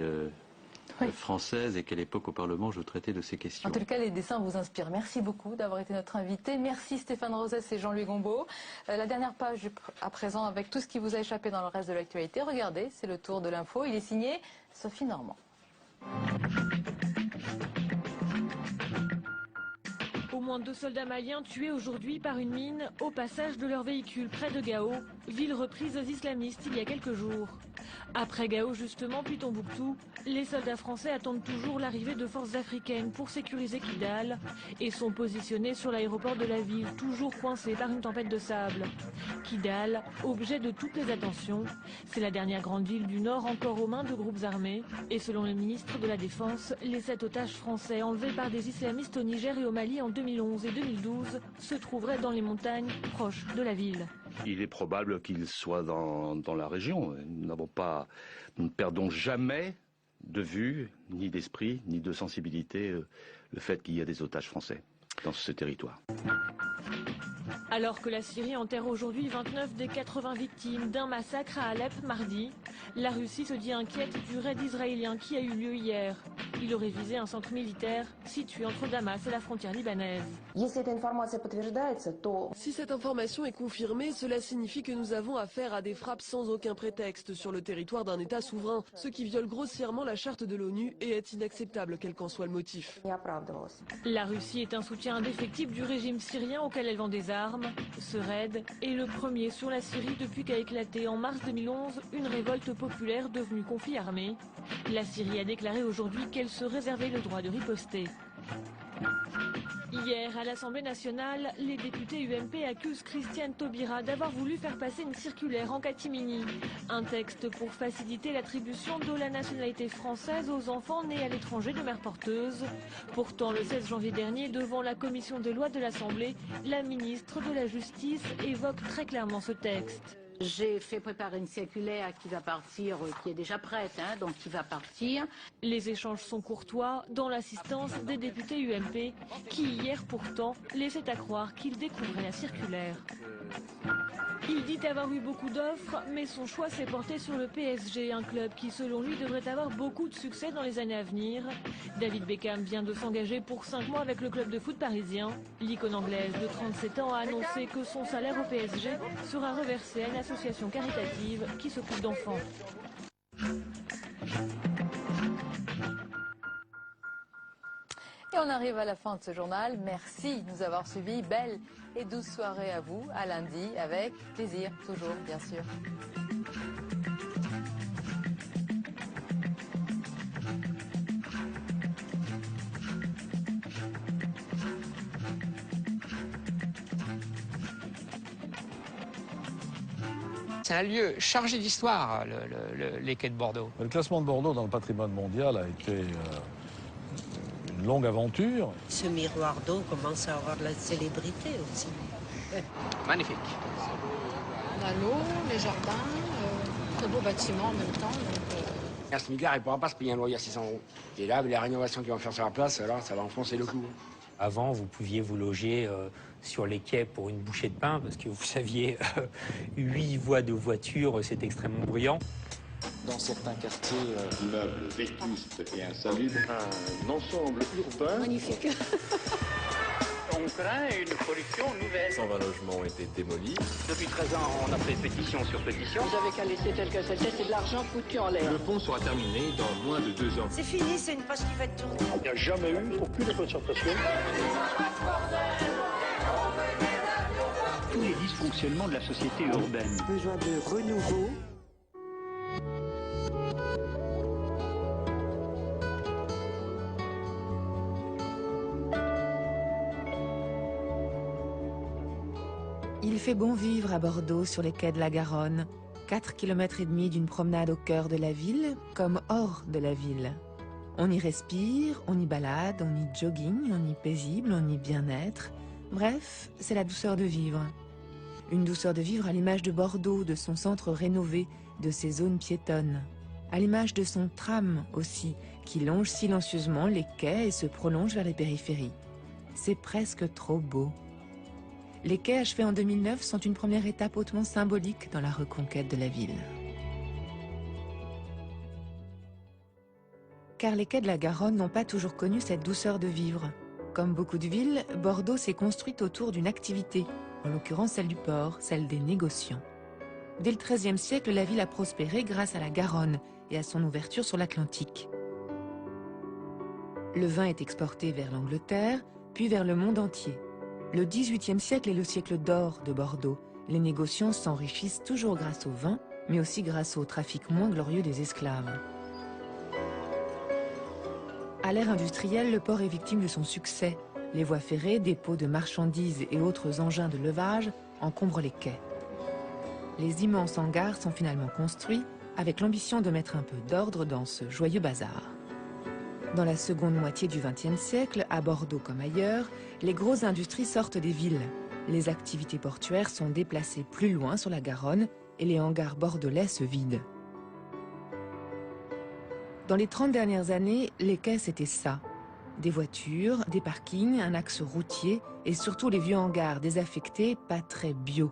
française et qu'à l'époque au Parlement, je traitais de ces questions. En tout cas, les dessins vous inspirent. Merci beaucoup d'avoir été notre invité. Merci Stéphane Rosès et Jean-Louis Gombault. La dernière page à présent avec tout ce qui vous a échappé dans le reste de l'actualité. Regardez, c'est le tour de l'info. Il est signé Sophie Normand. Au moins 2 soldats maliens tués aujourd'hui par une mine au passage de leur véhicule près de Gao, ville reprise aux islamistes il y a quelques jours. Après Gao justement, puis Tombouctou, les soldats français attendent toujours l'arrivée de forces africaines pour sécuriser Kidal et sont positionnés sur l'aéroport de la ville, toujours coincé par une tempête de sable. Kidal, objet de toutes les attentions, c'est la dernière grande ville du Nord encore aux mains de groupes armés. Et selon le ministre de la Défense, les 7 otages français enlevés par des islamistes au Niger et au Mali en 2011 et 2012 se trouveraient dans les montagnes proches de la ville. Il est probable qu'ils soient dans la région. Nous ne perdons jamais de vue, ni d'esprit, ni de sensibilité, le fait qu'il y a des otages français dans ce territoire. Alors que la Syrie enterre aujourd'hui 29 des 80 victimes d'un massacre à Alep mardi, la Russie se dit inquiète du raid israélien qui a eu lieu hier. Il aurait visé un centre militaire situé entre Damas et la frontière libanaise. Si cette information est confirmée, cela signifie que nous avons affaire à des frappes sans aucun prétexte sur le territoire d'un État souverain, ce qui viole grossièrement la charte de l'ONU et est inacceptable quel qu'en soit le motif. La Russie est un soutien indéfectible du régime syrien auquel elle vend des armes. Ce raid est le premier sur la Syrie depuis qu'a éclaté en mars 2011 une révolte populaire devenue conflit armé. La Syrie a déclaré aujourd'hui qu'elle se réservait le droit de riposter. Hier, à l'Assemblée nationale, les députés UMP accusent Christiane Taubira d'avoir voulu faire passer une circulaire en catimini. Un texte pour faciliter l'attribution de la nationalité française aux enfants nés à l'étranger de mère porteuse. Pourtant, le 16 janvier dernier, devant la commission des lois de l'Assemblée, la ministre de la Justice évoque très clairement ce texte. J'ai fait préparer une circulaire qui va partir, qui est déjà prête, donc qui va partir. Les échanges sont courtois dans l'assistance des députés UMP qui hier pourtant laissaient à croire qu'ils découvraient la circulaire. Il dit avoir eu beaucoup d'offres, mais son choix s'est porté sur le PSG, un club qui selon lui devrait avoir beaucoup de succès dans les années à venir. David Beckham vient de s'engager pour 5 mois avec le club de foot parisien. L'icône anglaise de 37 ans a annoncé que son salaire au PSG sera reversé à une association caritative qui s'occupe d'enfants. Et on arrive à la fin de ce journal. Merci de nous avoir suivis. Belle et douce soirée à vous. À lundi avec plaisir, toujours, bien sûr. C'est un lieu chargé d'histoire, les quais de Bordeaux. Le classement de Bordeaux dans le patrimoine mondial a été une longue aventure. Ce miroir d'eau commence à avoir de la célébrité aussi. Magnifique. On a l'eau, les jardins, très beaux bâtiments en même temps. À ce milliard, il ne pourra pas se payer un loyer à 600 €. Et là, les rénovations qu'ils vont faire sur la place, alors ça va enfoncer le clou. Avant, vous pouviez vous loger sur les quais pour une bouchée de pain, parce que vous aviez 8 voies de voiture, c'est extrêmement bruyant. Dans certains quartiers, immeubles vétustes et insalubres, un ensemble urbain. Magnifique. On craint une pollution nouvelle. 120 logements ont été démolis. Depuis 13 ans, on a fait pétition sur pétition. Vous avez qu'à laisser tel que c'était, c'est de l'argent foutu en l'air. Le pont sera terminé dans moins de 2 ans. C'est fini, c'est une page qui va être tournée. Il n'y a jamais eu aucune concertation. Tous les dysfonctionnements de la société urbaine. Besoin de renouveau. Il fait bon vivre à Bordeaux sur les quais de la Garonne. 4,5 km d'une promenade au cœur de la ville, comme hors de la ville. On y respire, on y balade, on y jogging, on y paisible, on y bien-être. Bref, c'est la douceur de vivre. Une douceur de vivre à l'image de Bordeaux, de son centre rénové, de ses zones piétonnes. À l'image de son tram aussi, qui longe silencieusement les quais et se prolonge vers les périphéries. C'est presque trop beau. Les quais achevés en 2009 sont une première étape hautement symbolique dans la reconquête de la ville. Car les quais de la Garonne n'ont pas toujours connu cette douceur de vivre. Comme beaucoup de villes, Bordeaux s'est construite autour d'une activité, en l'occurrence celle du port, celle des négociants. Dès le XIIIe siècle, la ville a prospéré grâce à la Garonne et à son ouverture sur l'Atlantique. Le vin est exporté vers l'Angleterre, puis vers le monde entier. Le XVIIIe siècle est le siècle d'or de Bordeaux. Les négociants s'enrichissent toujours grâce au vin, mais aussi grâce au trafic moins glorieux des esclaves. À l'ère industrielle, le port est victime de son succès. Les voies ferrées, dépôts de marchandises et autres engins de levage encombrent les quais. Les immenses hangars sont finalement construits avec l'ambition de mettre un peu d'ordre dans ce joyeux bazar. Dans la seconde moitié du XXe siècle, à Bordeaux comme ailleurs, les grosses industries sortent des villes. Les activités portuaires sont déplacées plus loin sur la Garonne et les hangars bordelais se vident. Dans les 30 dernières années, les quais c'était ça. Des voitures, des parkings, un axe routier et surtout les vieux hangars désaffectés, pas très bio.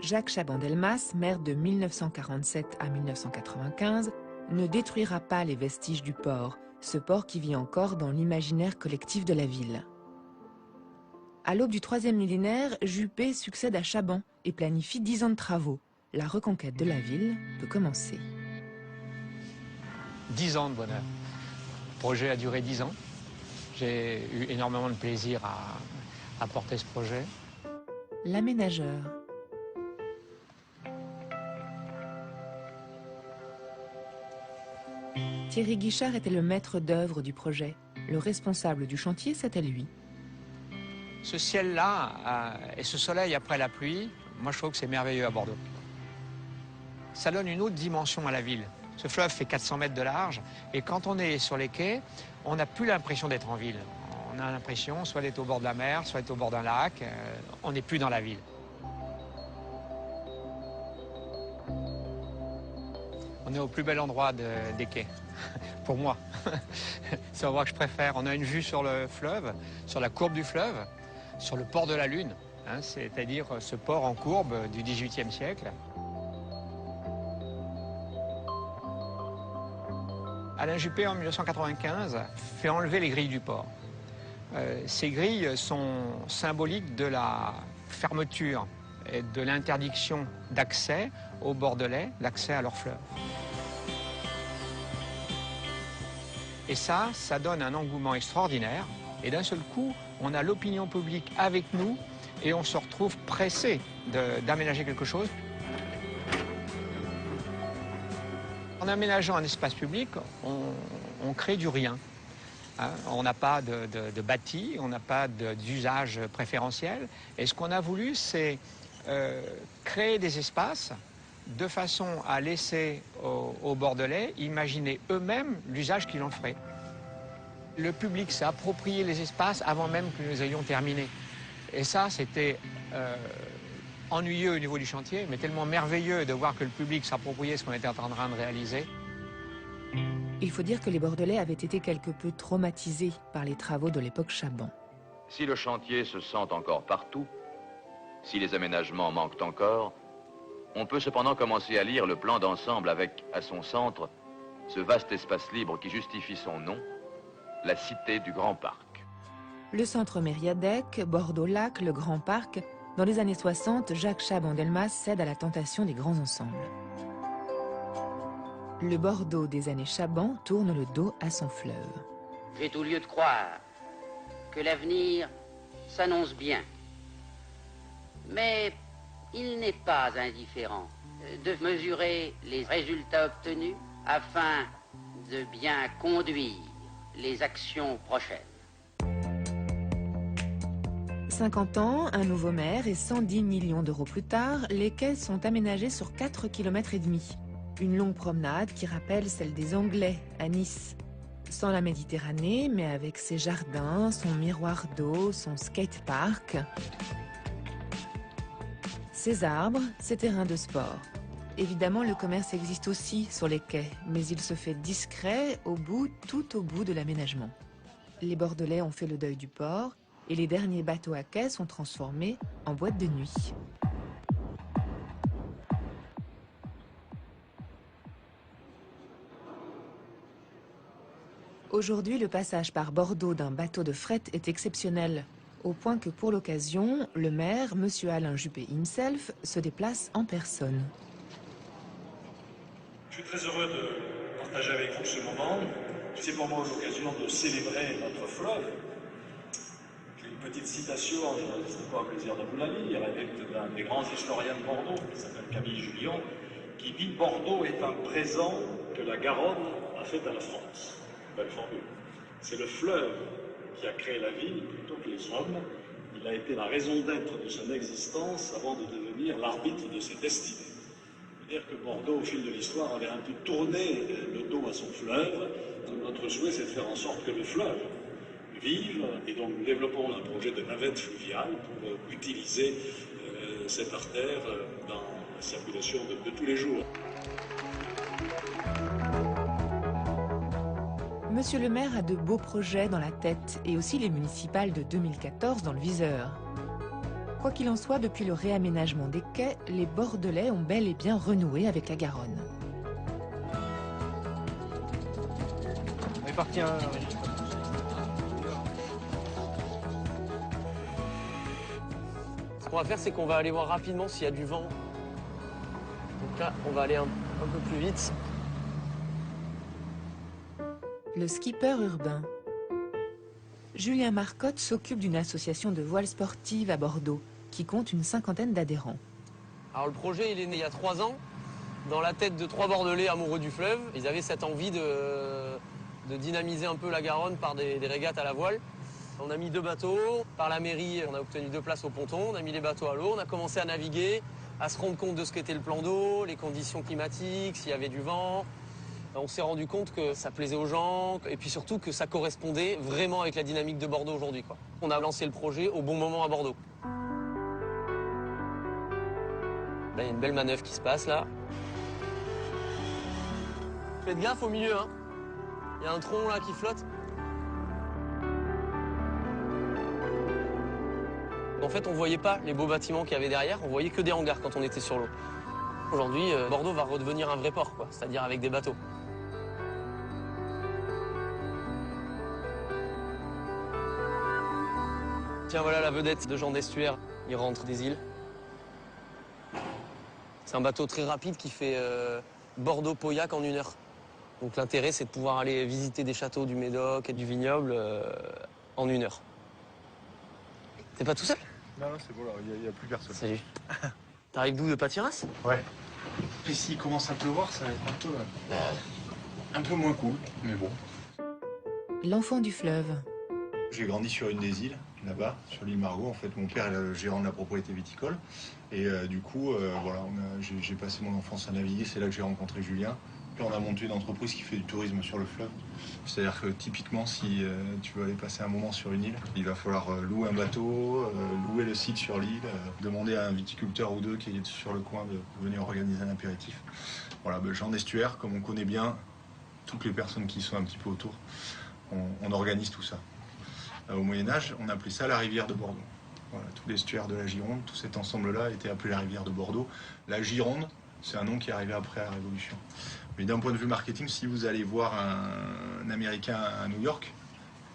Jacques Chaban-Delmas, maire de 1947 à 1995, ne détruira pas les vestiges du port, ce port qui vit encore dans l'imaginaire collectif de la ville. À l'aube du 3e millénaire, Juppé succède à Chaban et planifie 10 ans de travaux. La reconquête de la ville peut commencer. 10 ans de bonheur. Le projet a duré 10 ans. J'ai eu énormément de plaisir à porter ce projet. L'aménageur. Thierry Guichard était le maître d'œuvre du projet. Le responsable du chantier, c'était lui. Ce ciel-là et ce soleil après la pluie, moi je trouve que c'est merveilleux à Bordeaux. Ça donne une autre dimension à la ville. Ce fleuve fait 400 mètres de large et quand on est sur les quais, on n'a plus l'impression d'être en ville. On a l'impression soit d'être au bord de la mer, soit d'être au bord d'un lac. On n'est plus dans la ville. On est au plus bel endroit des quais, pour moi. C'est l'endroit que je préfère. On a une vue sur le fleuve, sur la courbe du fleuve, sur le port de la Lune, hein, c'est-à-dire ce port en courbe du XVIIIe siècle. Alain Juppé, en 1995, fait enlever les grilles du port. Ces grilles sont symboliques de la fermeture et de l'interdiction d'accès aux Bordelais, d'accès à leur fleuve. Et ça donne un engouement extraordinaire. Et d'un seul coup, on a l'opinion publique avec nous et on se retrouve pressé d'aménager quelque chose. En aménageant un espace public, on crée du rien. Hein, on n'a pas de bâti, on n'a pas d'usage préférentiel. Et ce qu'on a voulu, c'est créer des espaces de façon à laisser aux Bordelais imaginer eux-mêmes l'usage qu'ils en feraient. Le public s'est approprié les espaces avant même que nous ayons terminé. Et ça, c'était ennuyeux au niveau du chantier, mais tellement merveilleux de voir que le public s'appropriait ce qu'on était en train de réaliser. Il faut dire que les Bordelais avaient été quelque peu traumatisés par les travaux de l'époque Chaban. Si le chantier se sent encore partout, si les aménagements manquent encore, on peut cependant commencer à lire le plan d'ensemble avec, à son centre, ce vaste espace libre qui justifie son nom, la Cité du Grand Parc. Le centre Mériadec, Bordeaux-Lac, le Grand Parc. Dans les années 60, Jacques Chaban-Delmas cède à la tentation des grands ensembles. Le Bordeaux des années Chaban tourne le dos à son fleuve. J'ai tout lieu de croire que l'avenir s'annonce bien. Mais il n'est pas indifférent de mesurer les résultats obtenus afin de bien conduire les actions prochaines. 50 ans, un nouveau maire et 110 millions d'euros plus tard, les quais sont aménagés sur 4,5 km. Une longue promenade qui rappelle celle des Anglais à Nice. Sans la Méditerranée, mais avec ses jardins, son miroir d'eau, son skatepark. Ses arbres, ses terrains de sport. Évidemment, le commerce existe aussi sur les quais, mais il se fait discret tout au bout de l'aménagement. Les Bordelais ont fait le deuil du port et les derniers bateaux à quai sont transformés en boîtes de nuit. Aujourd'hui, le passage par Bordeaux d'un bateau de fret est exceptionnel, au point que pour l'occasion, le maire, M. Alain Juppé himself, se déplace en personne. Je suis très heureux de partager avec vous ce moment. C'est pour moi l'occasion de célébrer notre fleuve. J'ai une petite citation, ce n'est pas un plaisir de vous la lire, elle est d'un des grands historiens de Bordeaux, qui s'appelle Camille Jullion, qui dit « Bordeaux est un présent que la Garonne a fait à la France ». Belle formule. C'est le fleuve qui a créé la ville plutôt que les hommes. Il a été la raison d'être de son existence avant de devenir l'arbitre de ses destinées. C'est-à-dire que Bordeaux, au fil de l'histoire, avait un peu tourné le dos à son fleuve. Notre souhait, c'est de faire en sorte que le fleuve vive, et donc nous développons un projet de navette fluviale pour utiliser cette artère dans la circulation de tous les jours. Monsieur le maire a de beaux projets dans la tête et aussi les municipales de 2014 dans le viseur. Quoi qu'il en soit, depuis le réaménagement des quais, les Bordelais ont bel et bien renoué avec la Garonne. On est parti un... Ce qu'on va faire, c'est qu'on va aller voir rapidement s'il y a du vent. Donc là, on va aller un peu plus vite. Le skipper urbain. Julien Marcotte s'occupe d'une association de voile sportive à Bordeaux, qui compte une 50aine d'adhérents. Alors le projet, il est né il y a 3 ans, dans la tête de 3 Bordelais amoureux du fleuve. Ils avaient cette envie de dynamiser un peu la Garonne par des régates à la voile. On a mis 2 bateaux. Par la mairie, on a obtenu 2 places au ponton. On a mis les bateaux à l'eau. On a commencé à naviguer, à se rendre compte de ce qu'était le plan d'eau, les conditions climatiques, s'il y avait du vent. On s'est rendu compte que ça plaisait aux gens et puis surtout que ça correspondait vraiment avec la dynamique de Bordeaux aujourd'hui. On a lancé le projet au bon moment à Bordeaux. Là, il y a une belle manœuvre qui se passe là. Faites gaffe au milieu, hein. Il y a un tronc là qui flotte. En fait, on voyait pas les beaux bâtiments qu'il y avait derrière, on voyait que des hangars quand on était sur l'eau. Aujourd'hui, Bordeaux va redevenir un vrai port, c'est-à-dire avec des bateaux. Tiens, voilà la vedette de Jean d'Estuaire. Il rentre des îles. C'est un bateau très rapide qui fait Bordeaux-Pauillac en 1 heure. Donc l'intérêt, c'est de pouvoir aller visiter des châteaux du Médoc et du vignoble en 1 heure. T'es pas tout seul? Non, c'est bon, il n'y a plus personne. Salut. T'arrives d'où, de Patiras? Ouais. Puis s'il commence à pleuvoir, ça va être un peu moins cool, mais bon. L'enfant du fleuve. J'ai grandi sur une des îles, là-bas, sur l'île Margot. En fait, mon père est le gérant de la propriété viticole. Et du coup, voilà, j'ai passé mon enfance à naviguer. C'est là que j'ai rencontré Julien. Puis on a monté une entreprise qui fait du tourisme sur le fleuve. C'est-à-dire que typiquement, si tu veux aller passer un moment sur une île, il va falloir louer un bateau, louer le site sur l'île, demander à un viticulteur ou 2 qui est sur le coin de venir organiser un apéritif. Voilà, Jean d'Estuaire, comme on connaît bien toutes les personnes qui sont un petit peu autour, on organise tout ça. Au Moyen-Âge, on appelait ça la rivière de Bordeaux. Voilà, tout l'estuaire de la Gironde, tout cet ensemble-là était appelé la rivière de Bordeaux. La Gironde, c'est un nom qui est arrivé après la Révolution. Mais d'un point de vue marketing, si vous allez voir un Américain à New York,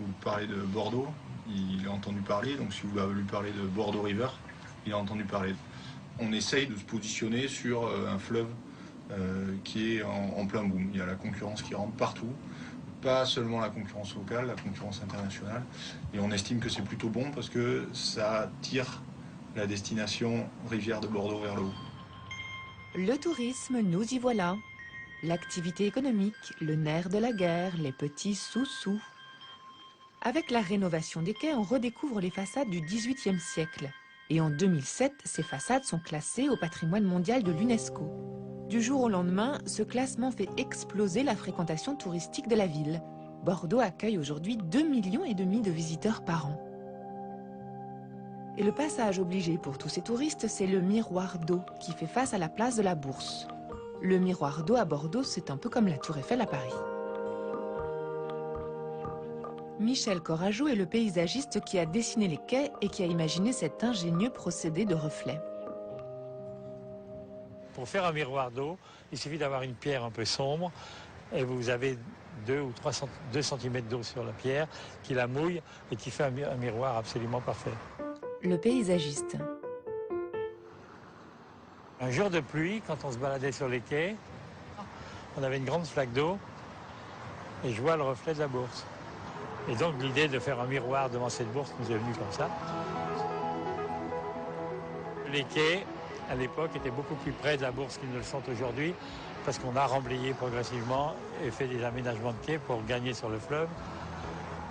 Vous parlez de Bordeaux, il a entendu parler, donc si vous lui parlez de Bordeaux River, il a entendu parler. On essaye de se positionner sur un fleuve qui est en plein boom. Il y a la concurrence qui rentre partout, pas seulement la concurrence locale, la concurrence internationale. Et on estime que c'est plutôt bon parce que ça tire la destination rivière de Bordeaux vers le haut. Le tourisme, nous y voilà. L'activité économique, le nerf de la guerre, les petits sous-sous. Avec la rénovation des quais, on redécouvre les façades du XVIIIe siècle. Et en 2007, ces façades sont classées au patrimoine mondial de l'UNESCO. Du jour au lendemain, ce classement fait exploser la fréquentation touristique de la ville. Bordeaux accueille aujourd'hui 2,5 millions de visiteurs par an. Et le passage obligé pour tous ces touristes, c'est le miroir d'eau qui fait face à la place de la Bourse. Le miroir d'eau à Bordeaux, c'est un peu comme la Tour Eiffel à Paris. Michel Corageau est le paysagiste qui a dessiné les quais et qui a imaginé cet ingénieux procédé de reflet. Pour faire un miroir d'eau, il suffit d'avoir une pierre un peu sombre et vous avez 2 cm d'eau sur la pierre qui la mouille et qui fait un miroir absolument parfait. Le paysagiste. Un jour de pluie, quand on se baladait sur les quais, on avait une grande flaque d'eau et je vois le reflet de la Bourse. Et donc l'idée de faire un miroir devant cette Bourse nous est venue comme ça. Les quais, à l'époque, étaient beaucoup plus près de la Bourse qu'ils ne le sont aujourd'hui, parce qu'on a remblayé progressivement et fait des aménagements de quais pour gagner sur le fleuve.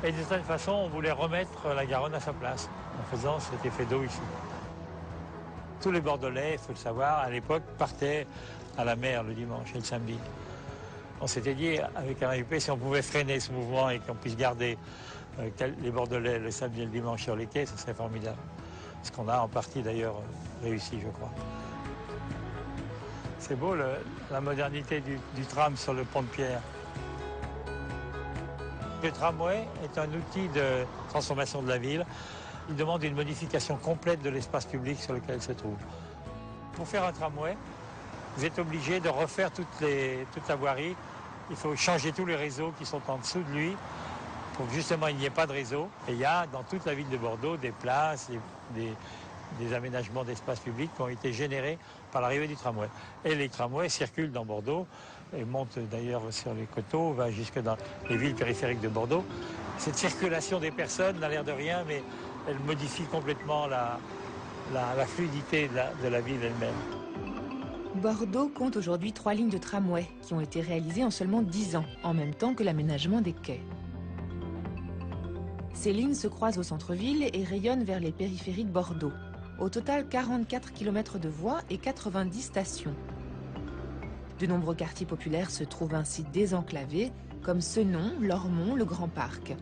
Et d'une certaine façon, on voulait remettre la Garonne à sa place, en faisant cet effet d'eau ici. Tous les Bordelais, il faut le savoir, à l'époque, partaient à la mer le dimanche et le samedi. On s'était dit, avec un AUP, si on pouvait freiner ce mouvement et qu'on puisse garder les Bordelais le samedi et le dimanche sur les quais, ce serait formidable. Ce qu'on a en partie d'ailleurs réussi, je crois. C'est beau la modernité du tram sur le pont de Pierre. Le tramway est un outil de transformation de la ville. Il demande une modification complète de l'espace public sur lequel il se trouve. Pour faire un tramway, vous êtes obligé de refaire toute la voirie. Il faut changer tous les réseaux qui sont en dessous de lui pour que justement il n'y ait pas de réseau. Et il y a dans toute la ville de Bordeaux des places, des aménagements d'espace public qui ont été générés par l'arrivée du tramway. Et les tramways circulent dans Bordeaux et montent d'ailleurs sur les coteaux, va jusque dans les villes périphériques de Bordeaux. Cette circulation des personnes n'a l'air de rien, mais elle modifie complètement la fluidité de la ville elle-même. Bordeaux compte aujourd'hui 3 lignes de tramway qui ont été réalisées en seulement 10 ans, en même temps que l'aménagement des quais. Ces lignes se croisent au centre-ville et rayonnent vers les périphéries de Bordeaux. Au total, 44 km de voies et 90 stations. De nombreux quartiers populaires se trouvent ainsi désenclavés, comme Senon, Lormont, le Grand Parc,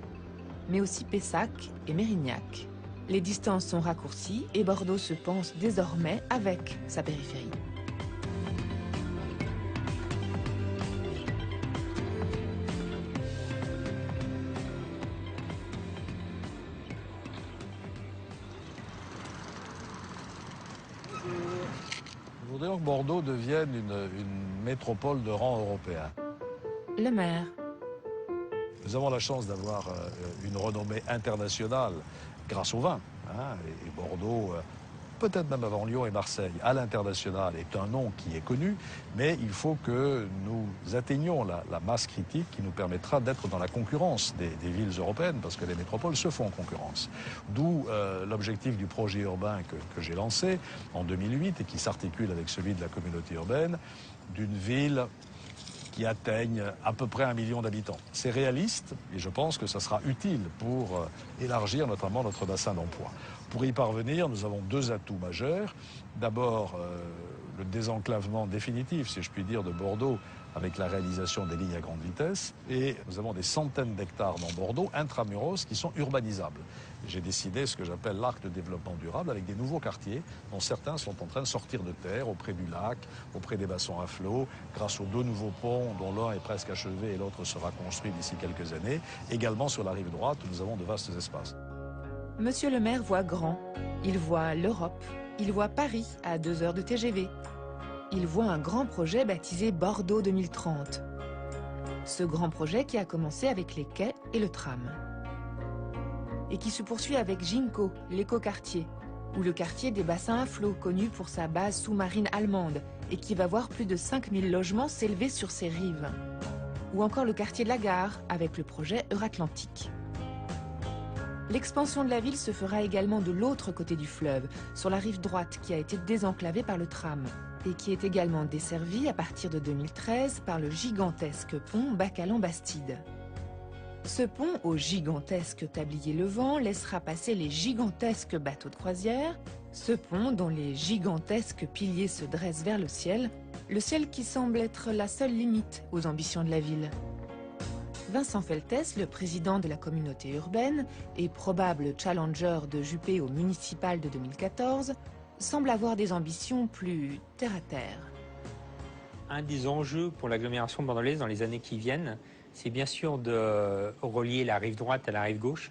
mais aussi Pessac et Mérignac. Les distances sont raccourcies et Bordeaux se pense désormais avec sa périphérie. Je voudrais que Bordeaux devienne une métropole de rang européen. Le maire. Nous avons la chance d'avoir une renommée internationale grâce au vin. Et Bordeaux, peut-être même avant Lyon et Marseille, à l'international, est un nom qui est connu, mais il faut que nous atteignions la masse critique qui nous permettra d'être dans la concurrence des villes européennes, parce que les métropoles se font concurrence. D'où l'objectif du projet urbain que j'ai lancé en 2008 et qui s'articule avec celui de la communauté urbaine, d'une ville qui atteignent à peu près 1 million d'habitants. C'est réaliste et je pense que ça sera utile pour élargir notamment notre bassin d'emploi. Pour y parvenir, nous avons 2 atouts majeurs. D'abord, le désenclavement définitif, si je puis dire, de Bordeaux avec la réalisation des lignes à grande vitesse. Et nous avons des centaines d'hectares dans Bordeaux, intramuros, qui sont urbanisables. J'ai décidé ce que j'appelle l'arc de développement durable avec des nouveaux quartiers dont certains sont en train de sortir de terre auprès du lac, auprès des bassins à flot, grâce aux 2 nouveaux ponts dont l'un est presque achevé et l'autre sera construit d'ici quelques années. Également sur la rive droite où nous avons de vastes espaces. Monsieur le maire voit grand. Il voit l'Europe. Il voit Paris à 2 heures de TGV. Il voit un grand projet baptisé Bordeaux 2030. Ce grand projet qui a commencé avec les quais et le tram. et qui se poursuit avec Ginkgo, l'écoquartier, ou le quartier des bassins à flot, connu pour sa base sous-marine allemande, et qui va voir plus de 5000 logements s'élever sur ses rives. Ou encore le quartier de la Gare, avec le projet Euratlantique. L'expansion de la ville se fera également de l'autre côté du fleuve, sur la rive droite qui a été désenclavée par le tram, et qui est également desservie à partir de 2013 par le gigantesque pont Bacalan-Bastide. Ce pont au gigantesque tablier levant laissera passer les gigantesques bateaux de croisière, ce pont dont les gigantesques piliers se dressent vers le ciel qui semble être la seule limite aux ambitions de la ville. Vincent Feltès, le président de la communauté urbaine et probable challenger de Juppé au municipal de 2014, semble avoir des ambitions plus terre-à-terre. Un des enjeux pour l'agglomération bordelaise dans les années qui viennent, c'est bien sûr de relier la rive droite à la rive gauche,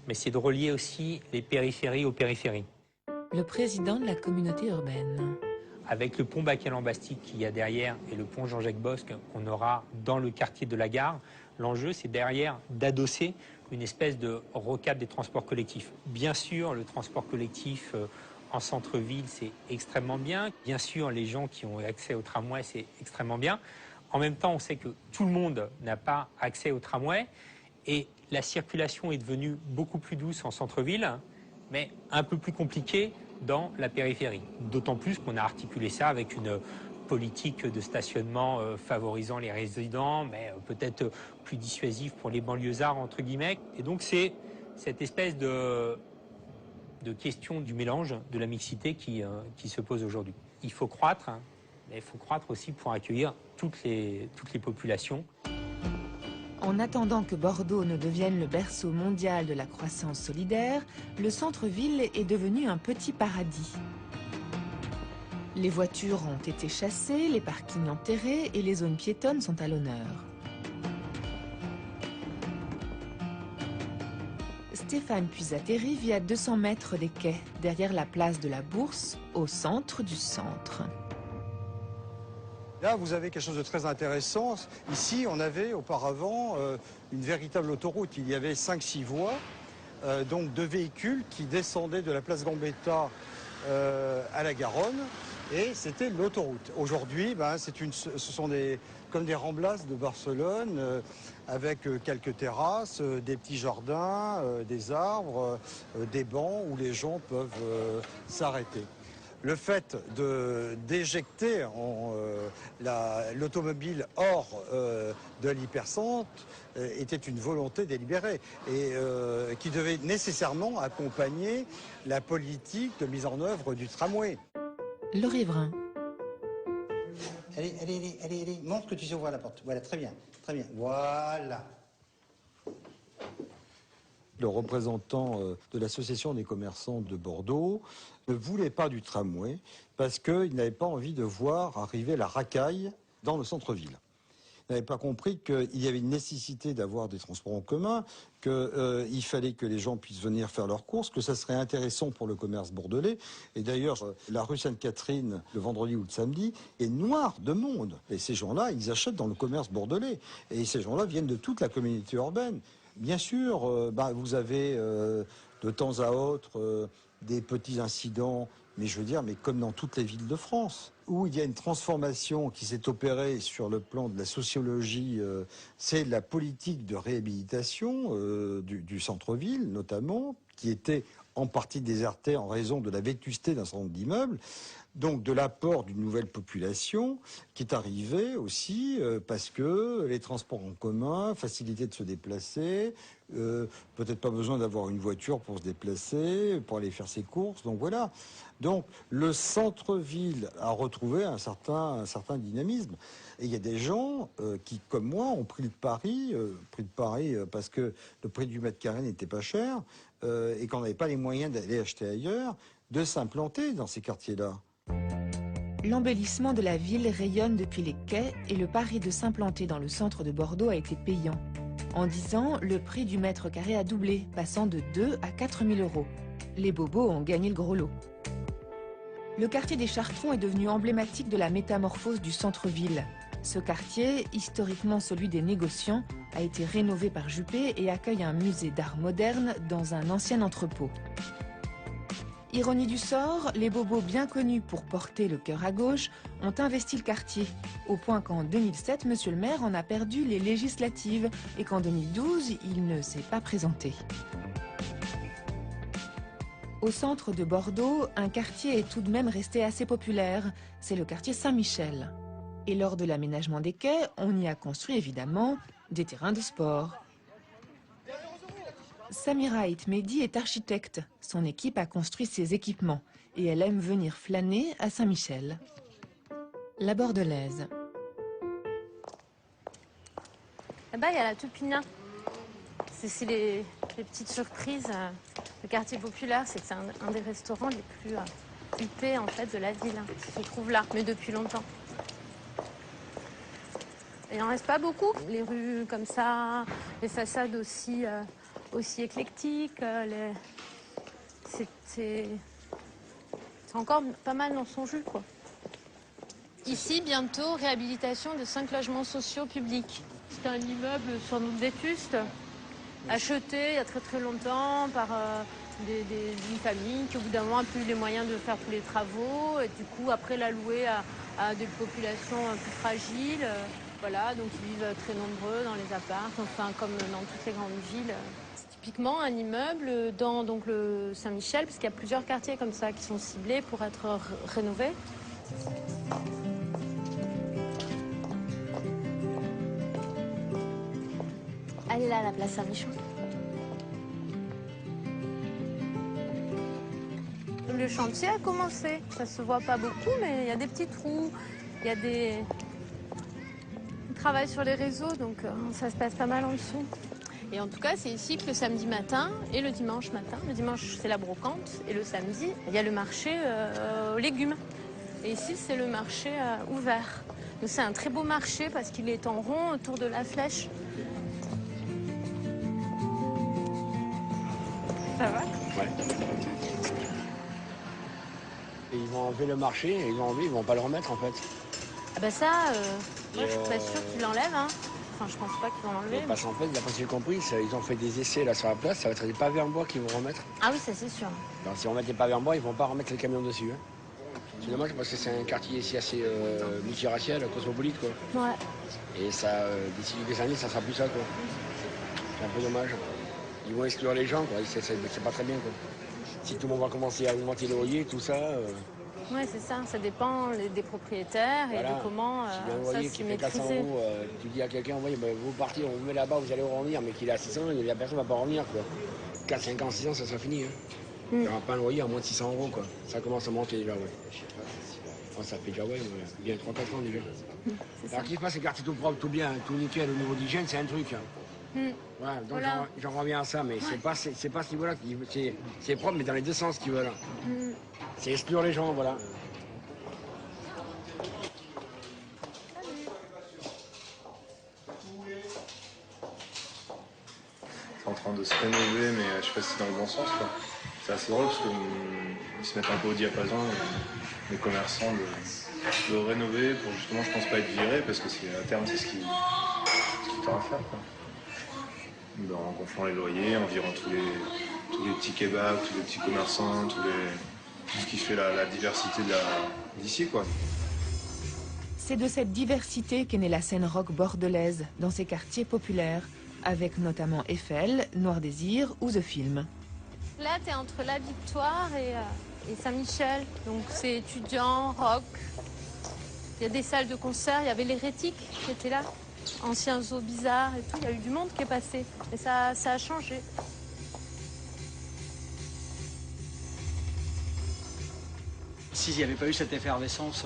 mais c'est de relier aussi les périphéries aux périphéries. Le président de la communauté urbaine. Avec le pont Bacalan-Bastide qu'il y a derrière et le pont Jean-Jacques Bosque qu'on aura dans le quartier de la Gare, l'enjeu c'est derrière d'adosser une espèce de rocade des transports collectifs. Bien sûr, le transport collectif en centre-ville, c'est extrêmement bien. Bien sûr, les gens qui ont accès au tramway, c'est extrêmement bien. En même temps, on sait que tout le monde n'a pas accès au tramway et la circulation est devenue beaucoup plus douce en centre-ville, mais un peu plus compliquée dans la périphérie. D'autant plus qu'on a articulé ça avec une politique de stationnement favorisant les résidents, mais peut-être plus dissuasif pour les banlieusards, entre guillemets. Et donc c'est cette espèce de question du mélange, de la mixité qui se pose aujourd'hui. Il faut croître, mais il faut croître aussi pour accueillir toutes les populations. En attendant que Bordeaux ne devienne le berceau mondial de la croissance solidaire, le centre-ville est devenu un petit paradis. Les voitures ont été chassées, les parkings enterrés et les zones piétonnes sont à l'honneur. Stéphane Puisatéry vit à 200 mètres des quais, derrière la place de la Bourse, au centre du centre. Là, vous avez quelque chose de très intéressant. Ici, on avait auparavant une véritable autoroute. Il y avait 5-6 voies, donc de véhicules qui descendaient de la place Gambetta à la Garonne, et c'était l'autoroute. Aujourd'hui, ce sont comme des Ramblas de Barcelone, avec quelques terrasses, des petits jardins, des arbres, des bancs où les gens peuvent s'arrêter. Le fait d'éjecter l'automobile hors de l'hypercentre était une volonté délibérée et qui devait nécessairement accompagner la politique de mise en œuvre du tramway. Le riverain. Allez, montre que tu sais ouvrir la porte. Voilà, très bien, voilà. Le représentant de l'association des commerçants de Bordeaux ne voulait pas du tramway parce qu'il n'avait pas envie de voir arriver la racaille dans le centre-ville. Il n'avait pas compris qu'il y avait une nécessité d'avoir des transports en commun, qu'il fallait que les gens puissent venir faire leurs courses, que ça serait intéressant pour le commerce bordelais. Et d'ailleurs, la rue Sainte-Catherine, le vendredi ou le samedi, est noire de monde. Et ces gens-là, ils achètent dans le commerce bordelais. Et ces gens-là viennent de toute la communauté urbaine. Bien sûr, vous avez de temps à autre des petits incidents, mais je veux dire, comme dans toutes les villes de France, où il y a une transformation qui s'est opérée sur le plan de la sociologie, c'est la politique de réhabilitation du centre-ville, notamment, qui était en partie déserté en raison de la vétusté d'un certain nombre d'immeubles. Donc de l'apport d'une nouvelle population qui est arrivée aussi parce que les transports en commun, facilité de se déplacer, peut-être pas besoin d'avoir une voiture pour se déplacer, pour aller faire ses courses, donc voilà. Donc le centre-ville a retrouvé un certain dynamisme. Et il y a des gens qui, comme moi, ont pris le pari parce que le prix du mètre carré n'était pas cher et qu'on n'avait pas les moyens d'aller acheter ailleurs, de s'implanter dans ces quartiers-là. L'embellissement de la ville rayonne depuis les quais et le pari de s'implanter dans le centre de Bordeaux a été payant. En 10 ans, le prix du mètre carré a doublé, passant de 2 à 4 000 €. Les bobos ont gagné le gros lot. Le quartier des Chartrons est devenu emblématique de la métamorphose du centre-ville. Ce quartier, historiquement celui des négociants, a été rénové par Juppé et accueille un musée d'art moderne dans un ancien entrepôt. Ironie du sort, les bobos bien connus pour porter le cœur à gauche ont investi le quartier, au point qu'en 2007, monsieur le maire en a perdu les législatives et qu'en 2012, il ne s'est pas présenté. Au centre de Bordeaux, un quartier est tout de même resté assez populaire, c'est le quartier Saint-Michel. Et lors de l'aménagement des quais, on y a construit évidemment des terrains de sport. Samira Itmedi est architecte. Son équipe a construit ses équipements et elle aime venir flâner à Saint-Michel. La Bordelaise. Là-bas, il y a la Toupina. C'est les petites surprises. Le quartier populaire, c'est un des restaurants les plus huppés en fait, de la ville, qui se trouve là, mais depuis longtemps. Il n'en reste pas beaucoup. Les rues comme ça, les façades aussi éclectiques. C'est encore pas mal dans son jus, quoi. Ici, bientôt, réhabilitation de 5 logements sociaux publics. C'est un immeuble sans doute vétuste, acheté il y a très très longtemps par une famille qui au bout d'un moment n'a plus les moyens de faire tous les travaux et du coup après l'a loué à des populations plus fragiles. Voilà, donc ils vivent très nombreux dans les apparts, enfin comme dans toutes les grandes villes. C'est typiquement un immeuble dans donc, le Saint-Michel, parce qu'il y a plusieurs quartiers comme ça qui sont ciblés pour être rénovés. Elle est là, la place Saint-Michel. Le chantier a commencé. Ça se voit pas beaucoup, mais il y a des petits trous. Il y a des... On travaille sur les réseaux, donc ça se passe pas mal en dessous. Et en tout cas, c'est ici que le samedi matin et le dimanche matin. Le dimanche, c'est la brocante. Et le samedi, il y a le marché aux légumes. Et ici, c'est le marché ouvert. Donc c'est un très beau marché parce qu'il est en rond autour de la flèche. Ça va? Ouais. Et ils vont enlever le marché, et ils vont pas le remettre en fait. Ah bah ça, moi je suis pas sûre qu'ils l'enlèvent. Hein. Enfin, je pense pas qu'ils vont l'enlever. Parce qu'en fait, d'après ce que j'ai compris, ils ont fait des essais là sur la place, ça va être des pavés en bois qu'ils vont remettre. Ah oui, ça c'est sûr. Donc si on met des pavés en bois, ils vont pas remettre les camions dessus. Hein. C'est dommage parce que c'est un quartier ici assez multiracial, cosmopolite quoi. Ouais. Et ça, d'ici des années, ça sera plus ça quoi. C'est un peu dommage. Ils vont exclure les gens quoi, c'est pas très bien quoi. Si tout le monde va commencer à augmenter les loyers, tout ça... Oui, c'est ça. Ça dépend des propriétaires et voilà. de comment si un loyer qui fait 400 €, tu dis à quelqu'un, vous partez, on vous met là-bas, vous allez revenir, mais qu'il est à 600, la personne ne va pas revenir. Quoi. 4, 5 ans, 6 ans, ça sera fini. Hein. Il n'y aura pas un loyer à moins de 600 €. Quoi. Ça commence à monter déjà. Ouais. Enfin, ça fait déjà bien 3-4 ans déjà. Alors qu'il se passe, c'est quartier tout propre, tout bien, tout nickel au niveau d'hygiène, c'est un truc. Hein. Ouais, donc voilà. J'en reviens à ça, mais c'est pas ce niveau-là. C'est propre, mais dans les deux sens qu'ils veulent. C'est exclure les gens, voilà. C'est en train de se rénover, mais je sais pas si c'est dans le bon sens. C'est assez drôle parce qu'ils se mettent un peu au diapason, les commerçants, de rénover pour justement, je pense, pas être virés, parce que à terme, c'est ce qu'ils ont à faire. Quoi. En gonflant les loyers, en virant tous les petits kebabs, tous les petits commerçants, tout ce qui fait la diversité d'ici, quoi. C'est de cette diversité qu'est née la scène rock bordelaise dans ces quartiers populaires, avec notamment Eiffel, Noir Désir ou The Film. Là, tu es entre La Victoire et Saint-Michel, donc c'est étudiant, rock. Il y a des salles de concert, il y avait l'Hérétique qui était là. Anciens zoos bizarres et tout, il y a eu du monde qui est passé. Et ça a changé. S'il n'y avait pas eu cette effervescence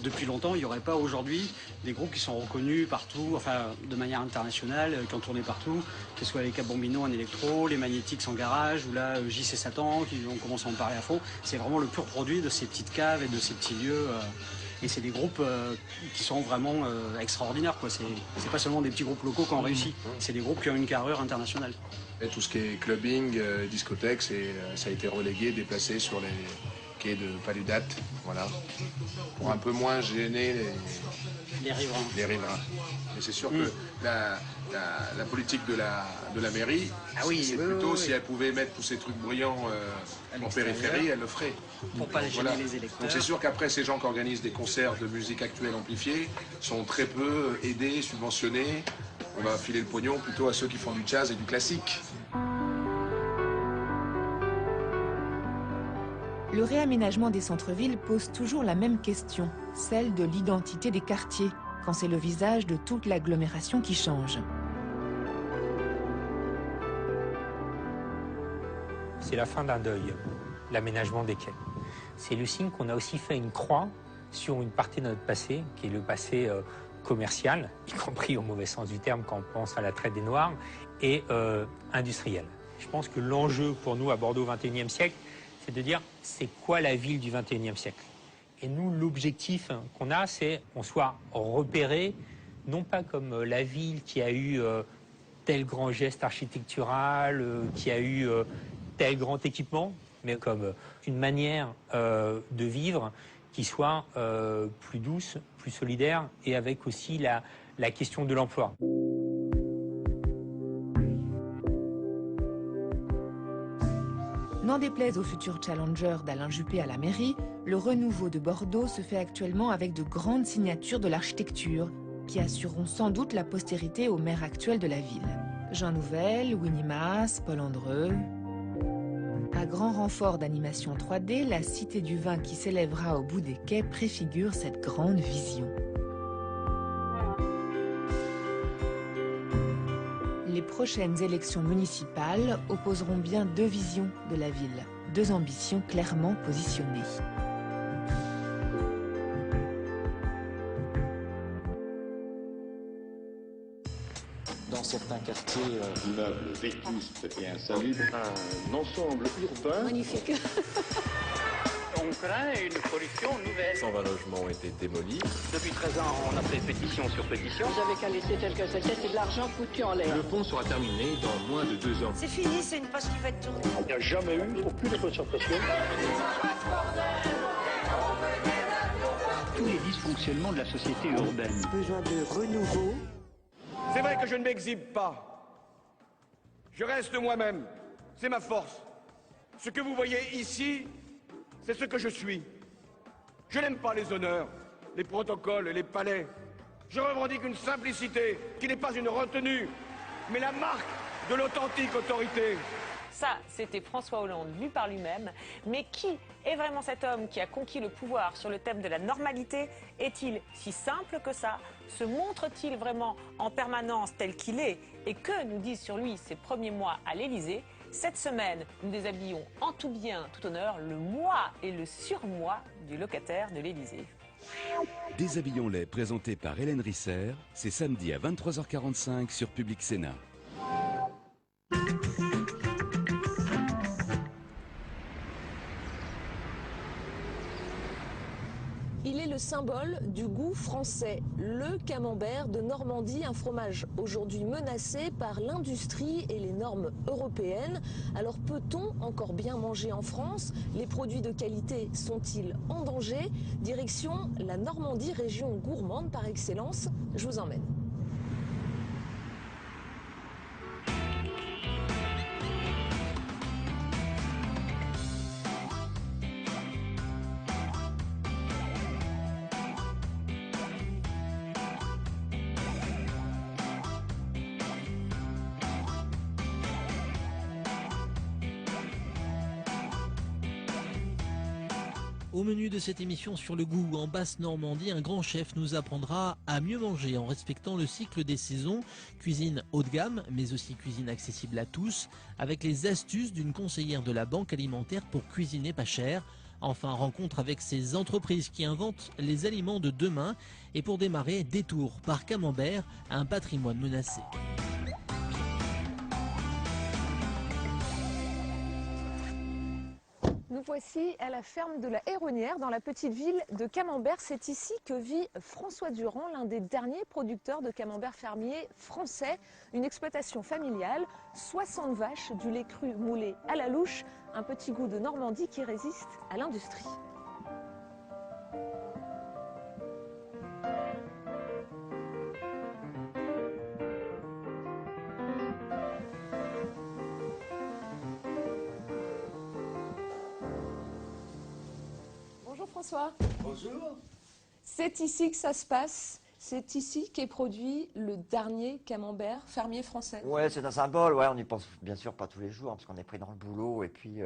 depuis longtemps, il n'y aurait pas aujourd'hui des groupes qui sont reconnus partout, enfin de manière internationale, qui ont tourné partout, que ce soit les Cap Bambino en électro, les Magnétiques en garage, ou là JC Satan, qui ont commencé à en parler à fond. C'est vraiment le pur produit de ces petites caves et de ces petits lieux. Et c'est des groupes qui sont vraiment extraordinaires. C'est pas seulement des petits groupes locaux qui ont réussi, c'est des groupes qui ont une carrure internationale. Et tout ce qui est clubbing, discothèque, ça a été relégué, déplacé sur les quais de Paludat, voilà, pour un peu moins gêner Les riverains. Les riverains. Mais c'est sûr que la politique de la mairie, c'est plutôt si elle pouvait mettre tous ces trucs brillants en périphérie, elle le ferait. Pour pas gêner les électeurs. Donc c'est sûr qu'après, ces gens qui organisent des concerts de musique actuelle amplifiée sont très peu aidés, subventionnés. On va filer le pognon plutôt à ceux qui font du jazz et du classique. Le réaménagement des centres-villes pose toujours la même question, celle de l'identité des quartiers, quand c'est le visage de toute l'agglomération qui change. C'est la fin d'un deuil, l'aménagement des quais. C'est le signe qu'on a aussi fait une croix sur une partie de notre passé, qui est le passé commercial, y compris au mauvais sens du terme quand on pense à la traite des Noirs, et industriel. Je pense que l'enjeu pour nous à Bordeaux au XXIe siècle, c'est de dire c'est quoi la ville du XXIe siècle. Et nous, l'objectif qu'on a, c'est qu'on soit repéré, non pas comme la ville qui a eu tel grand geste architectural, qui a eu tel grand équipement, mais comme une manière de vivre qui soit plus douce, plus solidaire, et avec aussi la question de l'emploi. N'en déplaise au futur challenger d'Alain Juppé à la mairie, le renouveau de Bordeaux se fait actuellement avec de grandes signatures de l'architecture, qui assureront sans doute la postérité au maire actuel de la ville. Jean Nouvel, Winnie Maas, Paul Andreu. À grand renfort d'animation 3D, la Cité du Vin qui s'élèvera au bout des quais préfigure cette grande vision. Les prochaines élections municipales opposeront bien deux visions de la ville, deux ambitions clairement positionnées. Dans certains quartiers, immeubles vétustes et insalubres, un ensemble urbain magnifique. On craint une pollution nouvelle. 120 logements ont été démolis. Depuis 13 ans, on a fait pétition sur pétition. Vous avez qu'à laisser tel que c'était, c'est de l'argent foutu en l'air. Le pont sera terminé dans moins de 2 ans. C'est fini, c'est une poste qui va être tournée. Il n'y a jamais eu aucune concertation. Tous les dysfonctionnements de la société urbaine. Besoin de renouveau. C'est vrai que je ne m'exhibe pas. Je reste moi-même. C'est ma force. Ce que vous voyez ici, c'est ce que je suis. Je n'aime pas les honneurs, les protocoles, les palais. Je revendique une simplicité qui n'est pas une retenue, mais la marque de l'authentique autorité. Ça, c'était François Hollande, lu par lui-même. Mais qui est vraiment cet homme qui a conquis le pouvoir sur le thème de la normalité? Est-il si simple que ça? Se montre-t-il vraiment en permanence tel qu'il est? Et que nous disent sur lui ses premiers mois à l'Élysée? Cette semaine, nous déshabillons en tout bien, tout honneur, le moi et le surmoi du locataire de l'Élysée. Déshabillons-les, présenté par Hélène Risser, c'est samedi à 23h45 sur Public Sénat. Il est le symbole du goût français, le camembert de Normandie, un fromage aujourd'hui menacé par l'industrie et les normes européennes. Alors peut-on encore bien manger en France? Les produits de qualité sont-ils en danger? Direction la Normandie, région gourmande par excellence, je vous emmène. Au menu de cette émission sur le goût, en Basse-Normandie, un grand chef nous apprendra à mieux manger en respectant le cycle des saisons. Cuisine haut de gamme, mais aussi cuisine accessible à tous, avec les astuces d'une conseillère de la Banque alimentaire pour cuisiner pas cher. Enfin, rencontre avec ces entreprises qui inventent les aliments de demain. Et pour démarrer, détour par Camembert, un patrimoine menacé. Nous voici à la ferme de la Héronnière, dans la petite ville de Camembert. C'est ici que vit François Durand, l'un des derniers producteurs de camembert fermier français. Une exploitation familiale, 60 vaches, du lait cru moulé à la louche, un petit goût de Normandie qui résiste à l'industrie. François. Bonjour. C'est ici que ça se passe. C'est ici qu'est produit le dernier camembert fermier français. Ouais, c'est un symbole. Ouais, on n'y pense bien sûr pas tous les jours parce qu'on est pris dans le boulot et puis.